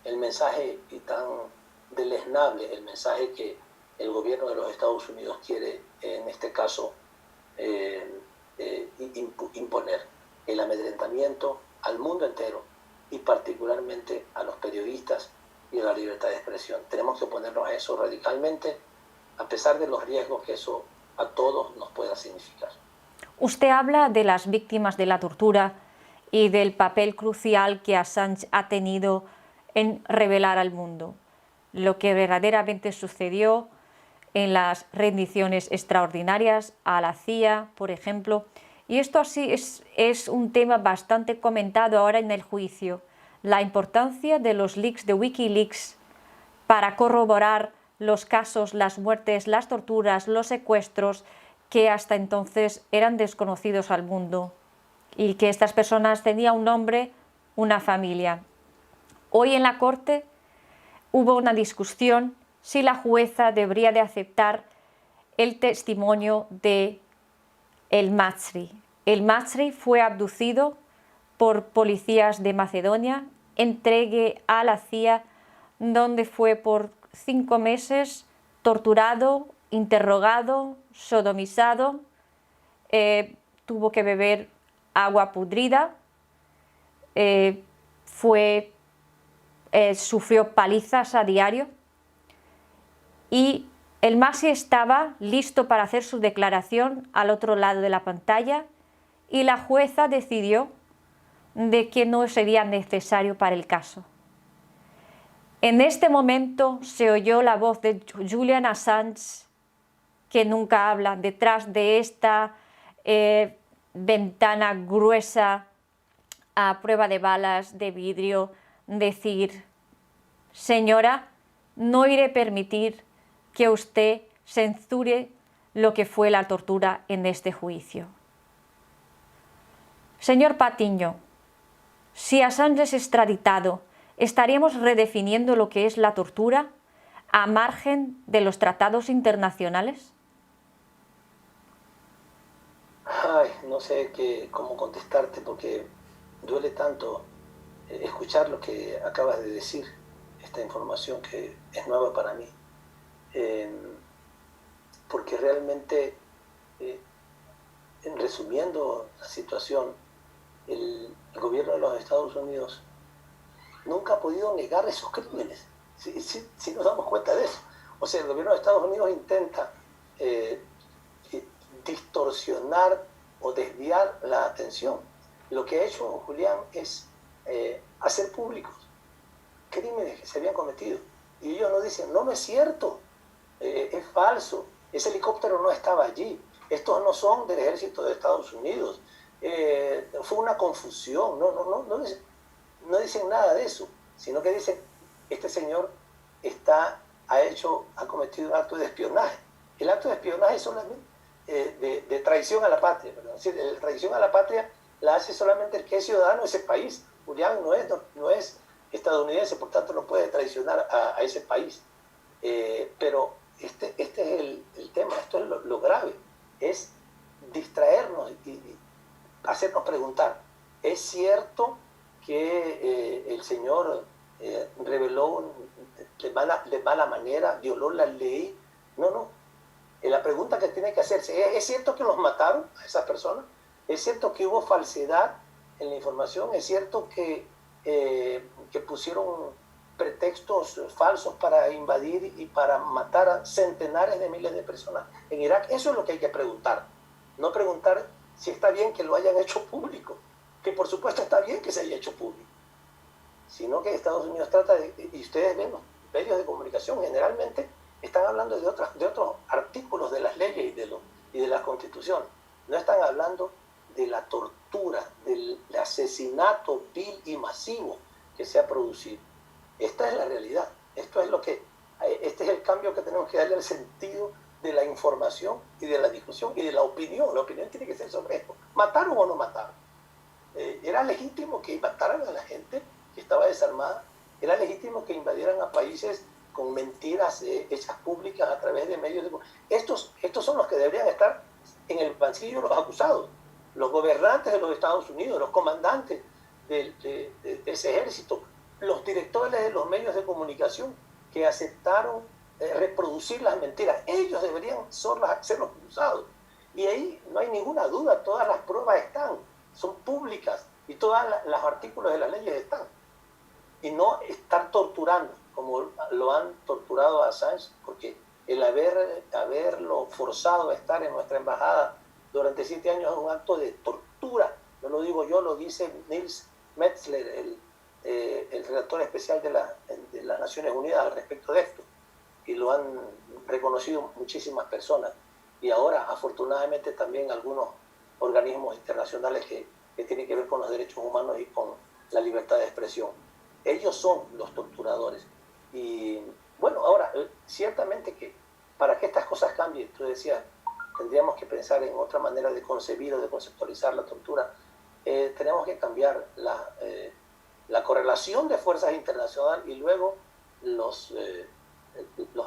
el mensaje y tan deleznable el mensaje que el gobierno de los Estados Unidos quiere, en este caso, imponer: el amedrentamiento al mundo entero y particularmente a los periodistas y a la libertad de expresión. Tenemos que oponernos a eso radicalmente, a pesar de los riesgos que eso a todos nos pueda significar. Usted habla de las víctimas de la tortura y del papel crucial que Assange ha tenido en revelar al mundo lo que verdaderamente sucedió en las rendiciones extraordinarias a la CIA, por ejemplo. Y esto así es un tema bastante comentado ahora en el juicio: la importancia de los leaks de Wikileaks para corroborar los casos, las muertes, las torturas, los secuestros que hasta entonces eran desconocidos al mundo, y que estas personas tenían un nombre, una familia. Hoy en la corte hubo una discusión si la jueza debería de aceptar el testimonio de el Masri. El Masri fue abducido por policías de Macedonia, entregue a la CIA, donde fue por 5 meses torturado, interrogado, sodomizado, tuvo que beber agua pudrida, sufrió palizas a diario, y el Masri estaba listo para hacer su declaración al otro lado de la pantalla, y la jueza decidió de que no sería necesario para el caso. En este momento se oyó la voz de Julian Assange, que nunca habla, detrás de esta ventana gruesa a prueba de balas, de vidrio, decir: señora, no iré a permitir que usted censure lo que fue la tortura en este juicio. Señor Patiño, si Assange es extraditado, ¿estaríamos redefiniendo lo que es la tortura a margen de los tratados internacionales? Ay, no sé cómo contestarte, porque duele tanto escuchar lo que acabas de decir, esta información que es nueva para mí, porque realmente, resumiendo la situación, el gobierno de los Estados Unidos nunca ha podido negar esos crímenes, si nos damos cuenta de eso. O sea, el gobierno de Estados Unidos intenta distorsionar o desviar la atención. Lo que ha hecho Julián es hacer públicos crímenes que se habían cometido. Y ellos nos dicen, no, no es cierto, es falso, ese helicóptero no estaba allí, estos no son del ejército de Estados Unidos, fue una confusión, no dicen nada de eso, sino que dicen, este señor ha cometido un acto de espionaje. El acto de espionaje es solamente de traición a la patria, ¿verdad? Es decir, la traición a la patria la hace solamente el que es ciudadano de ese país. Julián no es estadounidense, por tanto no puede traicionar a ese país. Pero este es el tema, esto es lo grave, es distraernos y hacernos preguntar, ¿es cierto que el señor reveló de mala manera, violó la ley? No. La pregunta que tiene que hacerse ¿es cierto que los mataron a esas personas? ¿Es cierto que hubo falsedad en la información? ¿Es cierto que pusieron pretextos falsos para invadir y para matar a centenares de miles de personas en Irak? Eso es lo que hay que preguntar. No preguntar si está bien que lo hayan hecho público, que por supuesto está bien que se haya hecho público, sino que Estados Unidos trata y ustedes ven los medios de comunicación generalmente están hablando de otros artículos de las leyes y de la Constitución. No están hablando de la tortura, del asesinato vil y masivo que se ha producido. Esta es la realidad. Este es el cambio que tenemos que darle al sentido de la información y de la discusión y de la opinión. La opinión tiene que ser sobre esto. ¿Mataron o no mataron? ¿Era legítimo que mataran a la gente que estaba desarmada? ¿Era legítimo que invadieran a países con mentiras hechas públicas a través de medios de comunicación? Estos son los que deberían estar en el banquillo los acusados, los gobernantes de los Estados Unidos, los comandantes de ese ejército, los directores de los medios de comunicación que aceptaron reproducir las mentiras. Ellos deberían ser los acusados. Y ahí no hay ninguna duda, todas las pruebas son públicas y todos los artículos de las leyes están. Y no estar torturando, como lo han torturado a Assange, porque el haberlo forzado a estar en nuestra embajada durante 7 años es un acto de tortura. No lo digo yo, lo dice Nils Metzler, el redactor especial de las Naciones Unidas al respecto de esto. Y lo han reconocido muchísimas personas. Y ahora, afortunadamente, también algunos organismos internacionales que tienen que ver con los derechos humanos y con la libertad de expresión. Ellos son los torturadores. Y bueno, ahora, ciertamente que para que estas cosas cambien, tú decías, tendríamos que pensar en otra manera de concebir o de conceptualizar la tortura. Tenemos que cambiar la correlación de fuerzas internacionales y luego los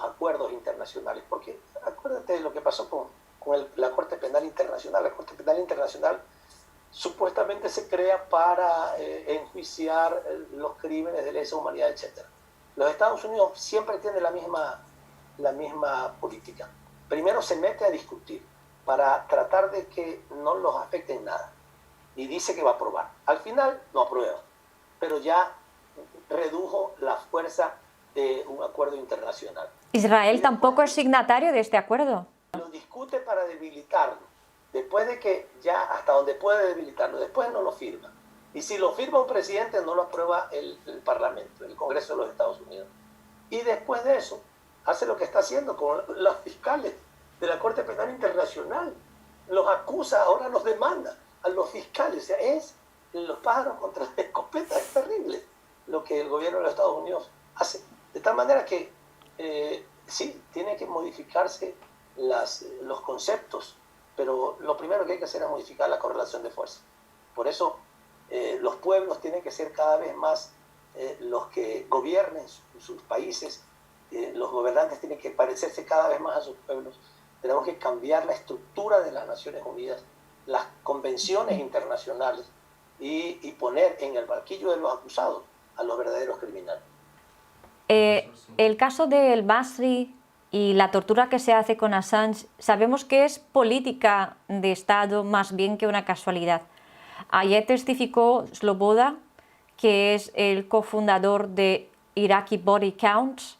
acuerdos internacionales. Porque acuérdate de lo que pasó con la Corte Penal Internacional. La Corte Penal Internacional supuestamente se crea para enjuiciar los crímenes de lesa humanidad, etc. Los Estados Unidos siempre tienen la misma política. Primero se mete a discutir para tratar de que no los afecte en nada. Y dice que va a aprobar. Al final no aprueba, pero ya redujo la fuerza de un acuerdo internacional. Israel tampoco es signatario de este acuerdo. Lo discute para debilitarlo. Después de que ya hasta donde puede debilitarlo, después no lo firma. Y si lo firma un presidente, no lo aprueba el Parlamento, el Congreso de los Estados Unidos. Y después de eso, hace lo que está haciendo con los fiscales de la Corte Penal Internacional. Los acusa, ahora los demanda a los fiscales. O sea, es los pájaros contra la escopeta. Es terrible lo que el gobierno de los Estados Unidos hace. De tal manera que sí, tiene que modificarse los conceptos, pero lo primero que hay que hacer es modificar la correlación de fuerza. Por eso los pueblos tienen que ser cada vez más los que gobiernen sus países. Los gobernantes tienen que parecerse cada vez más a sus pueblos. Tenemos que cambiar la estructura de las Naciones Unidas, las convenciones internacionales, y poner en el banquillo de los acusados a los verdaderos criminales. El caso del Masri y la tortura que se hace con Assange, sabemos que es política de Estado más bien que una casualidad. Ayer testificó Sloboda, que es el cofundador de Iraqi Body Counts,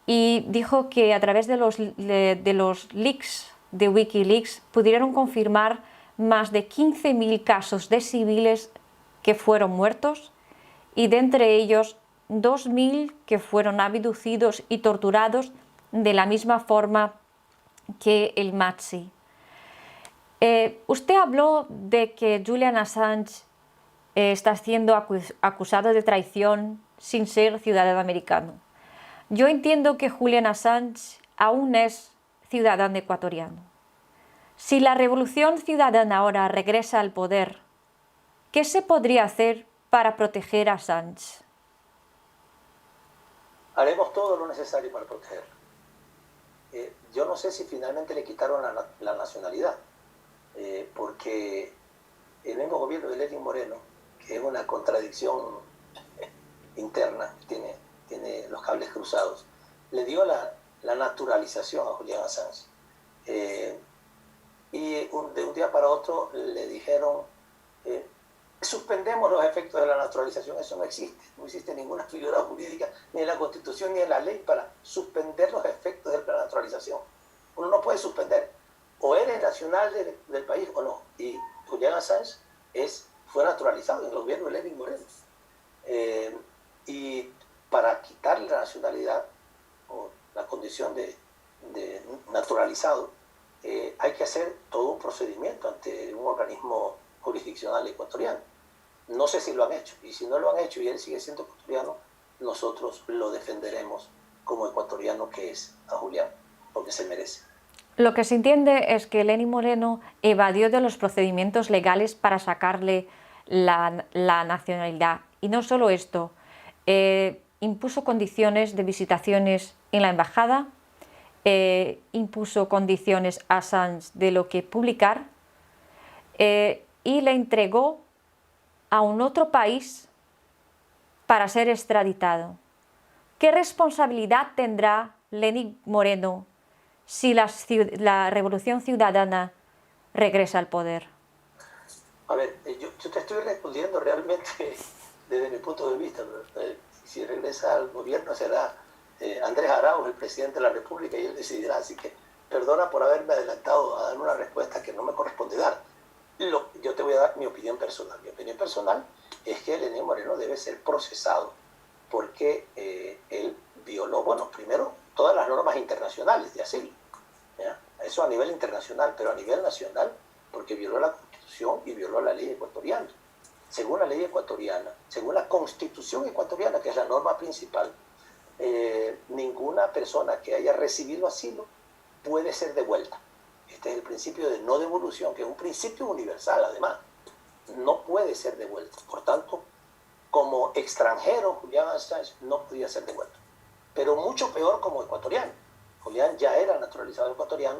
y dijo que a través de los leaks de Wikileaks pudieron confirmar más de 15.000 casos de civiles que fueron muertos y de entre ellos 2.000 que fueron abducidos y torturados de la misma forma que el Masri. Usted habló de que Julian Assange está siendo acusado de traición sin ser ciudadano americano. Yo entiendo que Julian Assange aún es ciudadano ecuatoriano. Si la revolución ciudadana ahora regresa al poder, ¿qué se podría hacer para proteger a Assange? Haremos todo lo necesario para protegerlo. Yo no sé si finalmente le quitaron la nacionalidad, porque el mismo gobierno de Lenín Moreno, que es una contradicción interna, tiene los cables cruzados, le dio la naturalización a Julian Assange. Y de un día para otro le dijeron, suspendemos los efectos de la naturalización. Eso no existe ninguna figura jurídica, ni en la Constitución ni en la ley, para suspender los efectos de la naturalización. Uno no puede suspender, o eres nacional del país o no. Y Julian Assange fue naturalizado en el gobierno de Lenín Moreno. Y para quitarle la nacionalidad o la condición de naturalizado, hay que hacer todo un procedimiento ante un organismo jurisdiccional ecuatoriano. No sé si lo han hecho, y si no lo han hecho y él sigue siendo ecuatoriano, nosotros lo defenderemos como ecuatoriano que es a Julián, porque se merece. Lo que se entiende es que Lenín Moreno evadió de los procedimientos legales para sacarle la nacionalidad. Y no solo esto, impuso condiciones de visitaciones en la embajada, impuso condiciones a Assange de lo que publicar, y le entregó a un otro país para ser extraditado. ¿Qué responsabilidad tendrá Lenín Moreno si la revolución ciudadana regresa al poder? A ver, yo te estoy respondiendo realmente desde mi punto de vista. Si regresa al gobierno será Andrés Arauz, el presidente de la República, y él decidirá. Así que perdona por haberme adelantado a dar una respuesta que no me corresponde dar. Yo te voy a dar mi opinión personal. Mi opinión personal es que Lenín Moreno debe ser procesado porque él violó, bueno, primero, todas las normas internacionales de asilo, ¿ya? Eso a nivel internacional, pero a nivel nacional, porque violó la Constitución y violó la ley ecuatoriana. Según la ley ecuatoriana, según la Constitución ecuatoriana, que es la norma principal, ninguna persona que haya recibido asilo puede ser devuelta. Este es el principio de no devolución, que es un principio universal, además. No puede ser devuelta. Por tanto, como extranjero, Julian Assange no podía ser devuelto. Pero mucho peor como ecuatoriano. Julián ya era naturalizado ecuatoriano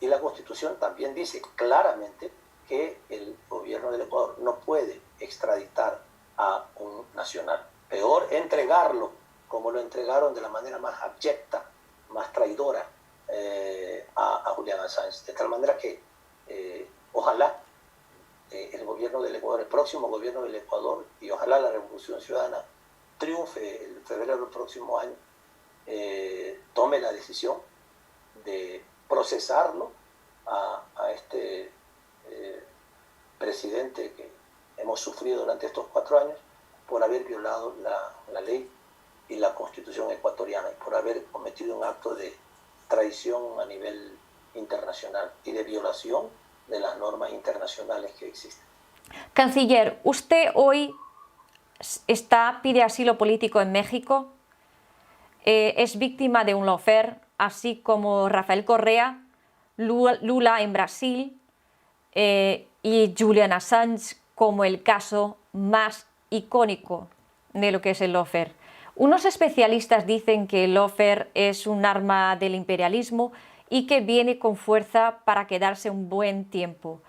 y la Constitución también dice claramente que el gobierno del Ecuador no puede extraditar a un nacional. Peor entregarlo, como lo entregaron de la manera más abyecta, más traidora, a Julian Assange, de tal manera que ojalá el gobierno del Ecuador, el próximo gobierno del Ecuador, y ojalá la Revolución Ciudadana triunfe en febrero del próximo año, tome la decisión de procesarlo a este presidente que hemos sufrido durante estos 4 años por haber violado la ley y la Constitución ecuatoriana y por haber cometido un acto de traición a nivel internacional y de violación de las normas internacionales que existen. Canciller, usted hoy pide asilo político en México, es víctima de un lawfare, así como Rafael Correa, Lula en Brasil y Julian Assange como el caso más icónico de lo que es el lawfare. Unos especialistas dicen que el lawfare es un arma del imperialismo y que viene con fuerza para quedarse un buen tiempo.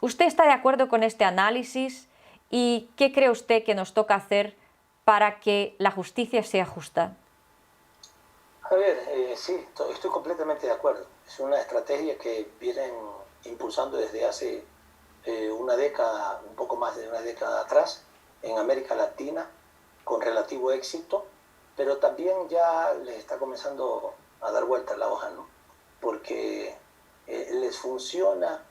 ¿Usted está de acuerdo con este análisis? ¿Y qué cree usted que nos toca hacer para que la justicia sea justa? A ver, sí, estoy completamente de acuerdo. Es una estrategia que vienen impulsando desde hace una década, un poco más de una década atrás, en América Latina, con relativo éxito, pero también ya les está comenzando a dar vuelta la hoja, ¿no? Porque les funciona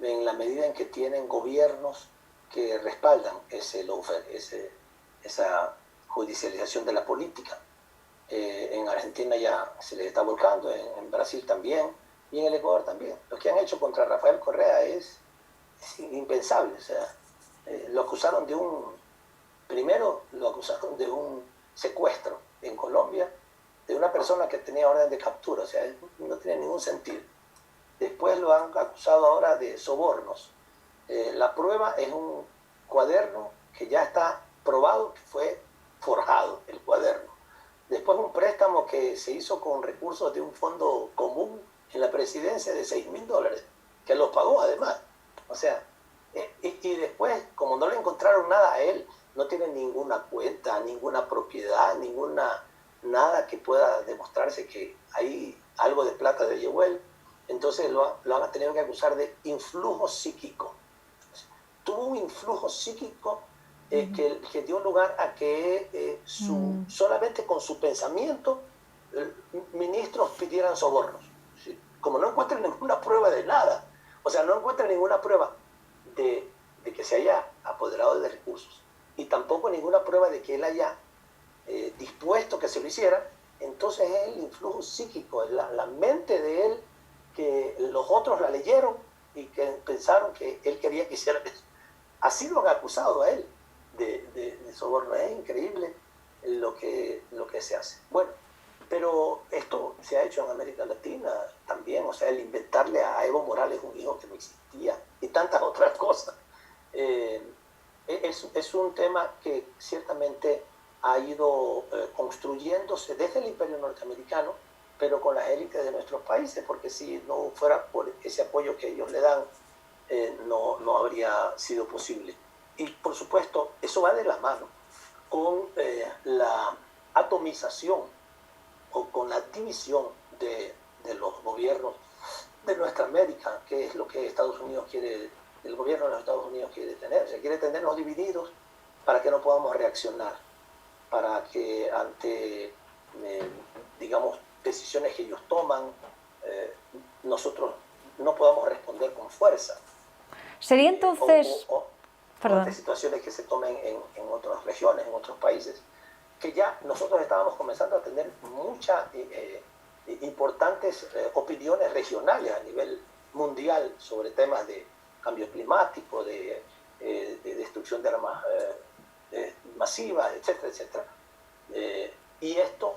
en la medida en que tienen gobiernos que respaldan ese lawfare, esa judicialización de la política. En Argentina ya se les está volcando, en Brasil también, y en el Ecuador también. Lo que han hecho contra Rafael Correa es impensable. O sea, lo acusaron de primero lo acusaron de un secuestro en Colombia de una persona que tenía orden de captura, o sea, no tiene ningún sentido. Después lo han acusado ahora de sobornos. La prueba es un cuaderno que ya está probado que fue forjado, el cuaderno. Después un préstamo que se hizo con recursos de un fondo común en la presidencia de $6.000, que los pagó además. O sea, y después, como no le encontraron nada a él, no tiene ninguna cuenta, ninguna propiedad, nada que pueda demostrarse que hay algo de plata de llevó él. Entonces lo han tenido que acusar de influjo psíquico. Tuvo un influjo psíquico que dio lugar a que solamente con su pensamiento ministros pidieran sobornos. ¿Sí? Como no encuentran ninguna prueba de nada, o sea, no encuentran ninguna prueba de que se haya apoderado de recursos y tampoco ninguna prueba de que él haya dispuesto que se lo hiciera, entonces es el influjo psíquico, es la mente de él, que los otros la leyeron y que pensaron que él quería que hiciera eso. Así lo han acusado a él de soborno. Es increíble lo que se hace. Bueno, pero esto se ha hecho en América Latina también, o sea, el inventarle a Evo Morales un hijo que no existía y tantas otras cosas. Es un tema que ciertamente ha ido construyéndose desde el Imperio norteamericano, pero con las élites de nuestros países, porque si no fuera por ese apoyo que ellos le dan, no habría sido posible. Y por supuesto, eso va de la mano con la atomización o con la división de los gobiernos de nuestra América, que es lo que Estados Unidos quiere, el gobierno de los Estados Unidos quiere tener. O sea, quiere tenernos divididos para que no podamos reaccionar, para que ante, digamos, decisiones que ellos toman, nosotros no podamos responder con fuerza. Sería entonces... o ante situaciones que se tomen en otras regiones, en otros países, que ya nosotros estábamos comenzando a tener muchas importantes opiniones regionales a nivel mundial sobre temas de cambio climático, de destrucción de armas masivas, etcétera, etcétera. Y esto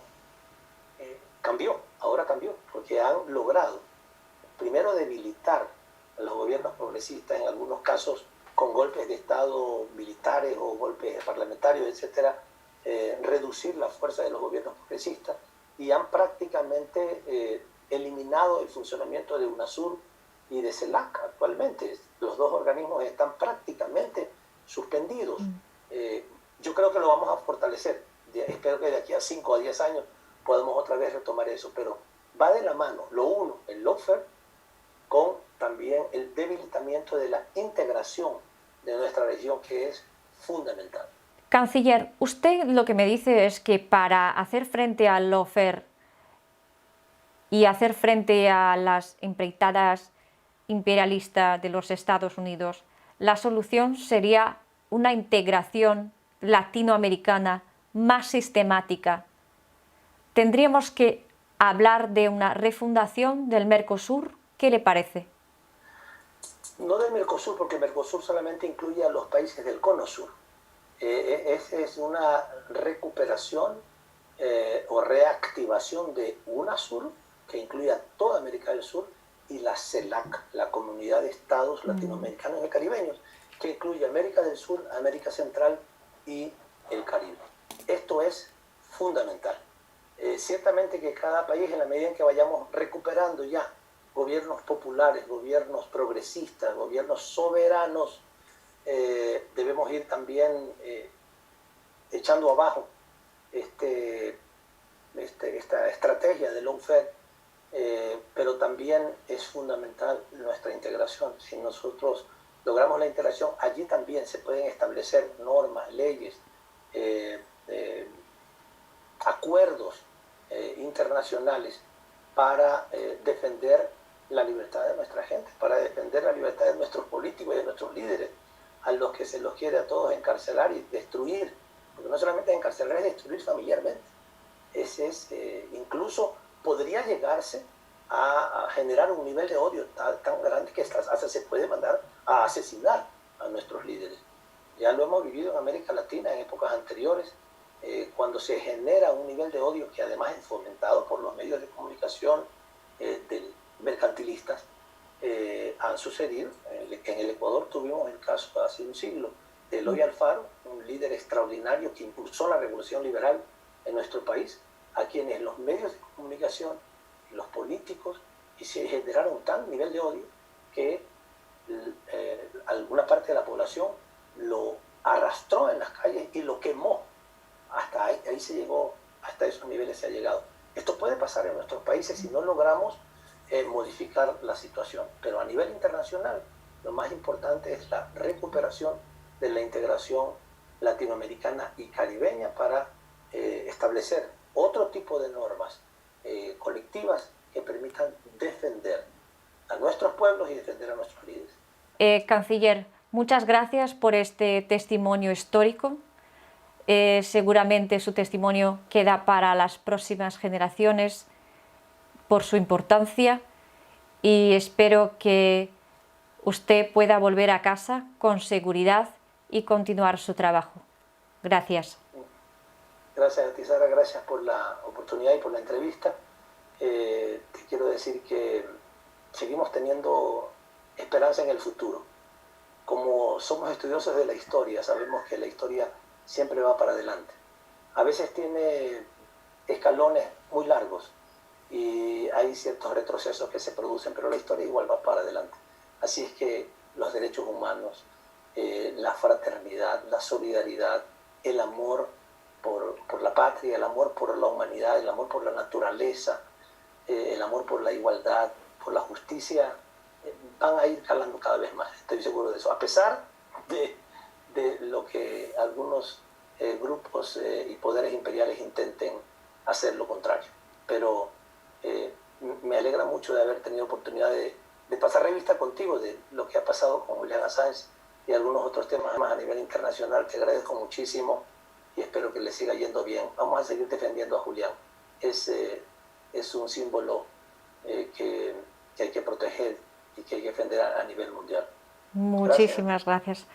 ahora cambió, porque han logrado primero debilitar a los gobiernos progresistas, en algunos casos con golpes de Estado militares o golpes parlamentarios, etcétera, reducir la fuerza de los gobiernos progresistas, y han prácticamente eliminado el funcionamiento de UNASUR y de CELAC actualmente. Los dos organismos están prácticamente suspendidos. Yo creo que lo vamos a fortalecer. Espero que de aquí a 5 a 10 años podamos otra vez retomar eso, pero va de la mano, lo uno, el lawfare, con también el debilitamiento de la integración de nuestra región, que es fundamental. Canciller, usted lo que me dice es que para hacer frente al lawfare y hacer frente a las empreitadas imperialistas de los Estados Unidos, la solución sería una integración latinoamericana más sistemática. ¿Tendríamos que hablar de una refundación del Mercosur? ¿Qué le parece? No del Mercosur, porque Mercosur solamente incluye a los países del Cono Sur. Es una recuperación o reactivación de UNASUR, que incluye a toda América del Sur, y la CELAC, la Comunidad de Estados Latinoamericanos y Caribeños, que incluye América del Sur, América Central y el Caribe. Esto es fundamental. Ciertamente que cada país, en la medida en que vayamos recuperando ya gobiernos populares, gobiernos progresistas, gobiernos soberanos, debemos ir también echando abajo esta estrategia de lawfare, pero también es fundamental nuestra integración. Si nosotros logramos la integración, allí también se pueden establecer normas, leyes, acuerdos internacionales para defender la libertad de nuestra gente, para defender la libertad de nuestros políticos y de nuestros líderes, a los que se los quiere a todos encarcelar y destruir, porque no solamente encarcelar, es destruir familiarmente. Incluso podría llegarse a generar un nivel de odio tan grande que hasta se puede mandar a asesinar a nuestros líderes. Ya lo hemos vivido en América Latina en épocas anteriores, cuando se genera un nivel de odio que además es fomentado por los medios de comunicación mercantilistas. Han sucedido. En el Ecuador tuvimos el caso hace un siglo de Eloy Alfaro, un líder extraordinario que impulsó la revolución liberal en nuestro país, a quienes los medios de comunicación, los políticos, y se generaron tal nivel de odio que alguna parte de la población lo arrastró en las calles y lo quemó. Hasta ahí se llegó, hasta esos niveles se ha llegado. Esto puede pasar en nuestros países si no logramos modificar la situación, pero a nivel internacional lo más importante es la recuperación de la integración latinoamericana y caribeña para establecer otro tipo de normas colectivas que permitan defender a nuestros pueblos y defender a nuestros líderes. Canciller, muchas gracias por este testimonio histórico. Seguramente su testimonio queda para las próximas generaciones por su importancia y espero que usted pueda volver a casa con seguridad y continuar su trabajo. Gracias. Gracias a ti, Sara, gracias por la oportunidad y por la entrevista. Te quiero decir que seguimos teniendo esperanza en el futuro. Como somos estudiosos de la historia, sabemos que la historia siempre va para adelante. A veces tiene escalones muy largos y hay ciertos retrocesos que se producen, pero la historia igual va para adelante. Así es que los derechos humanos, la fraternidad, la solidaridad, el amor por la patria, el amor por la humanidad, el amor por la naturaleza, el amor por la igualdad, por la justicia, van a ir calando cada vez más, estoy seguro de eso, a pesar de lo que algunos grupos y poderes imperiales intenten hacer lo contrario. Pero me alegra mucho de haber tenido oportunidad de pasar revista contigo de lo que ha pasado con Julian Assange y algunos otros temas más a nivel internacional. Te agradezco muchísimo y espero que le siga yendo bien. Vamos a seguir defendiendo a Julian. Es un símbolo que hay que proteger y que hay que defender a nivel mundial. Muchísimas gracias.